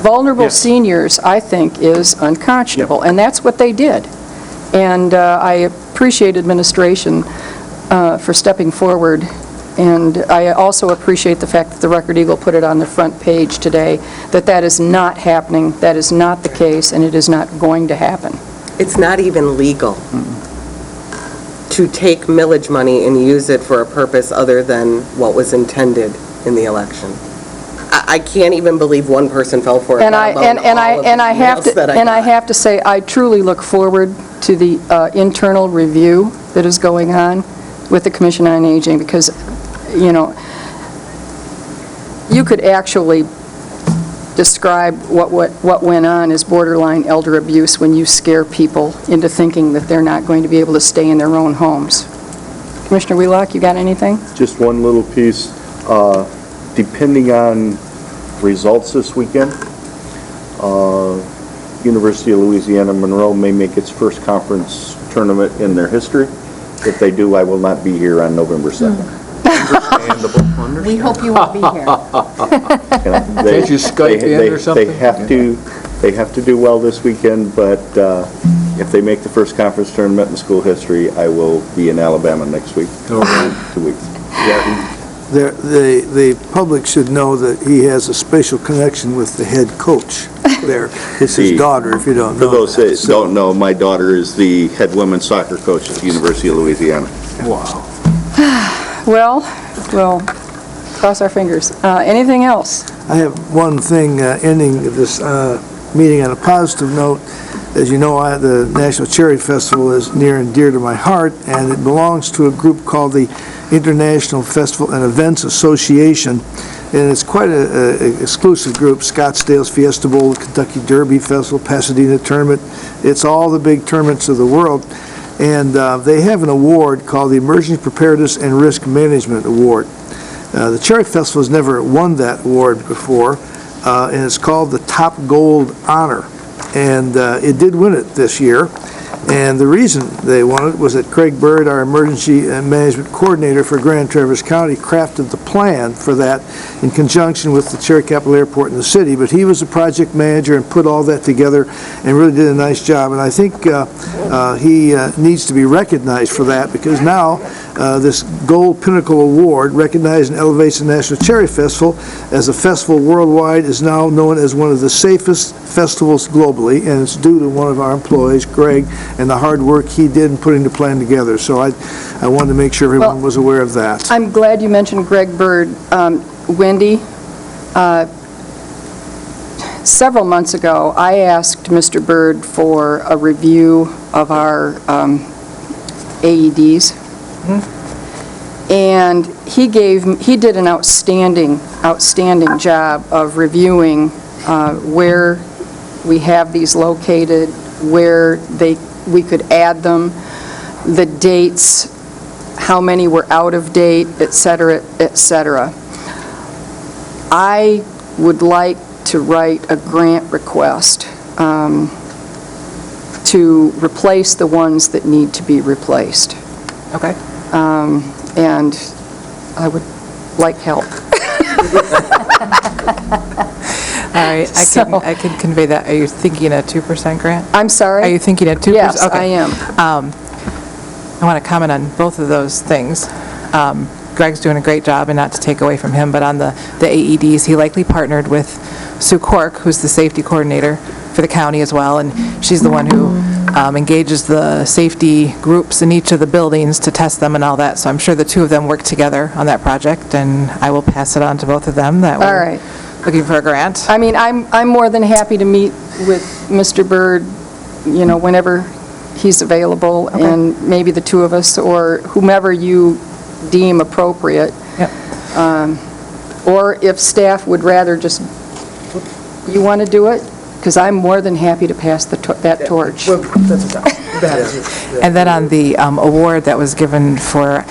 Speaker 5: vulnerable
Speaker 4: Yes.
Speaker 5: seniors, I think, is unconscionable, and that's what they did. And I appreciate administration for stepping forward, and I also appreciate the fact that the Record Eagle put it on the front page today, that that is not happening, that is not the case, and it is not going to happen.
Speaker 3: It's not even legal to take millage money and use it for a purpose other than what was intended in the election. I can't even believe one person fell for it.
Speaker 5: And I have to, and I
Speaker 3: got.
Speaker 5: have to say, I truly look forward to the internal review that is going on with the Commission on Aging, because, you know, you could actually describe what went on as borderline elder abuse when you scare people into thinking that they're not going to be able to stay in their own homes. Commissioner Wheelock, you got anything?
Speaker 2: Just one little piece. Depending on results this weekend, University of Louisiana Monroe may make its first conference tournament in their history. If they do, I will not be here on November 2nd.
Speaker 1: We hope you won't be here.
Speaker 18: Can't you Skype in or something?
Speaker 2: They have to do well this weekend, but if they make the first conference tournament in school history, I will be in Alabama next week. 2 weeks.
Speaker 13: The public should know that he has a special connection with the head coach there. It's his daughter, if you don't know.
Speaker 2: For those that don't know, my daughter is the head women's soccer coach at the University of Louisiana.
Speaker 18: Wow.
Speaker 5: Well, we'll cross our fingers. Anything else?
Speaker 13: I have one thing, ending this meeting on a positive note. As you know, the National Cherry Festival is near and dear to my heart, and it belongs to a group called the International Festival and Events Association, and it's quite an exclusive group. Scottsdale's Fiesta Bowl, the Kentucky Derby Festival, Pasadena Tournament. It's all the big tournaments of the world, and they have an award called the Emergency Preparedness and Risk Management Award. The Cherry Festival has never won that award before, and it's called the Top Gold Honor. And it did win it this year. And the reason they won it was that Craig Bird, our emergency management coordinator for Grand Traverse County, crafted the plan for that in conjunction with the Cherry Capital Airport in the city. But he was the project manager and put all that together and really did a nice job. And I think he needs to be recognized for that, because now this Gold Pinnacle Award recognizes and elevates the National Cherry Festival as a festival worldwide, is now known as one of the safest festivals globally, and it's due to one of our employees, Greg, and the hard work he did in putting the plan together. So I wanted to make sure everyone was aware of that.
Speaker 5: I'm glad you mentioned Greg Bird. Wendy, several months ago, I asked Mr. Bird for a review of our AEDs. And he did an outstanding job of reviewing where we have these located, where we could add them, the dates, how many were out of date, et cetera, et cetera. I would like to write a grant request to replace the ones that need to be replaced.
Speaker 14: Okay.
Speaker 5: And I would like help.
Speaker 14: All right, I can convey that. Are you thinking a 2% grant?
Speaker 5: I'm sorry?
Speaker 14: Are you thinking a 2%?
Speaker 5: Yes,
Speaker 14: Okay.
Speaker 5: I am.
Speaker 14: I want to comment on both of those things. Greg's doing a great job, and not to take away from him, but on the AEDs, he likely partnered with Sue Cork, who's the safety coordinator for the county as well, and she's the one who engages the safety groups in each of the buildings to test them and all that. So I'm sure the two of them work together on that project, and I will pass it on to both of them that
Speaker 5: All
Speaker 14: we're
Speaker 5: right.
Speaker 14: looking for a grant.
Speaker 5: I mean, I'm more than happy to meet with Mr. Bird, you know, whenever he's available, and maybe the two of us, or whomever you deem appropriate. Or if staff would rather just, you want to do it? Because I'm more than happy to pass that torch.
Speaker 14: And then on the award that was given for,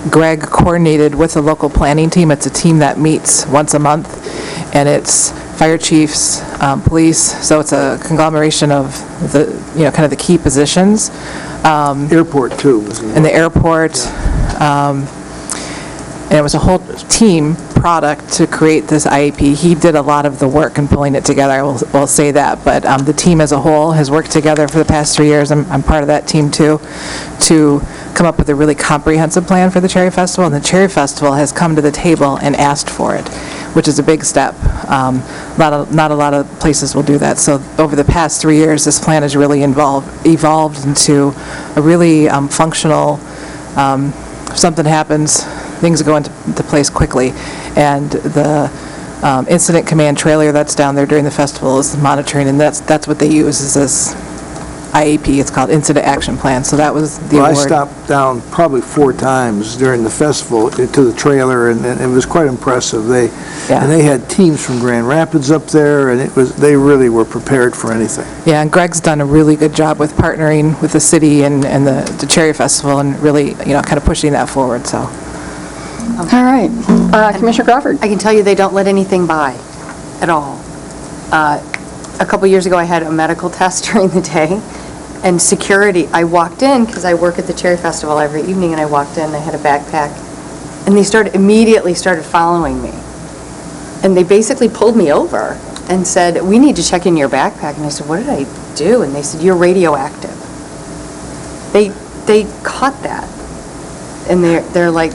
Speaker 14: Greg coordinated with the local planning team. It's a team that meets once a month, and it's fire chiefs, police, so it's a conglomeration of the, kind of the key positions.
Speaker 13: Airport, too.
Speaker 14: And the airport, and it was a whole team product to create this IEP. He did a lot of the work in pulling it together, I will say that, but the team as a whole has worked together for the past 3 years. I'm part of that team too, to come up with a really comprehensive plan for the Cherry Festival, and the Cherry Festival has come to the table and asked for it, which is a big step. Not a lot of places will do that. So over the past 3 years, this plan has really evolved into a really functional, if something happens, things go into place quickly. And the incident command trailer that's down there during the festival is monitoring, and that's what they use, is this IAP. It's called Incident Action Plan. So that was the award.
Speaker 13: I stopped down probably 4 times during the festival to the trailer, and it was quite impressive. They had teams from Grand Rapids up there, and they really were prepared for anything.
Speaker 14: Yeah, and Greg's done a really good job with partnering with the city and the Cherry Festival, and really, kind of pushing that forward, so.
Speaker 5: All right. Commissioner Crawford?
Speaker 1: I can tell you they don't let anything by at all. A couple years ago, I had a medical test during the day, and security, I walked in, because I work at the Cherry Festival every evening, and I walked in, I had a backpack, and they immediately started following me. And they basically pulled me over and said, "We need to check in your backpack." And I said, "What did I do?" And they said, "You're radioactive." They caught that. And they're like,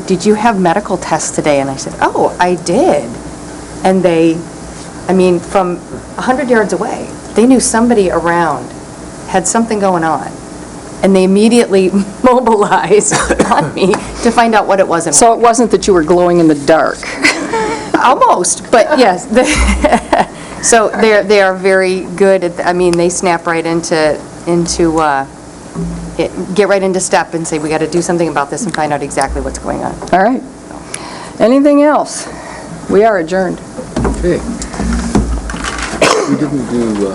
Speaker 1: "Did you have medical tests today?" And I said, "Oh, I did." And from 100 yards away, they knew somebody around had something going on. And they immediately mobilized on me to find out what it was.
Speaker 5: So it wasn't that you were glowing in the dark?
Speaker 1: Almost, but yes. So they are very good at, they snap right into get right into step and say, we got to do something about this and find out exactly what's going on.
Speaker 5: All right. Anything else? We are adjourned.
Speaker 18: Okay. We didn't do...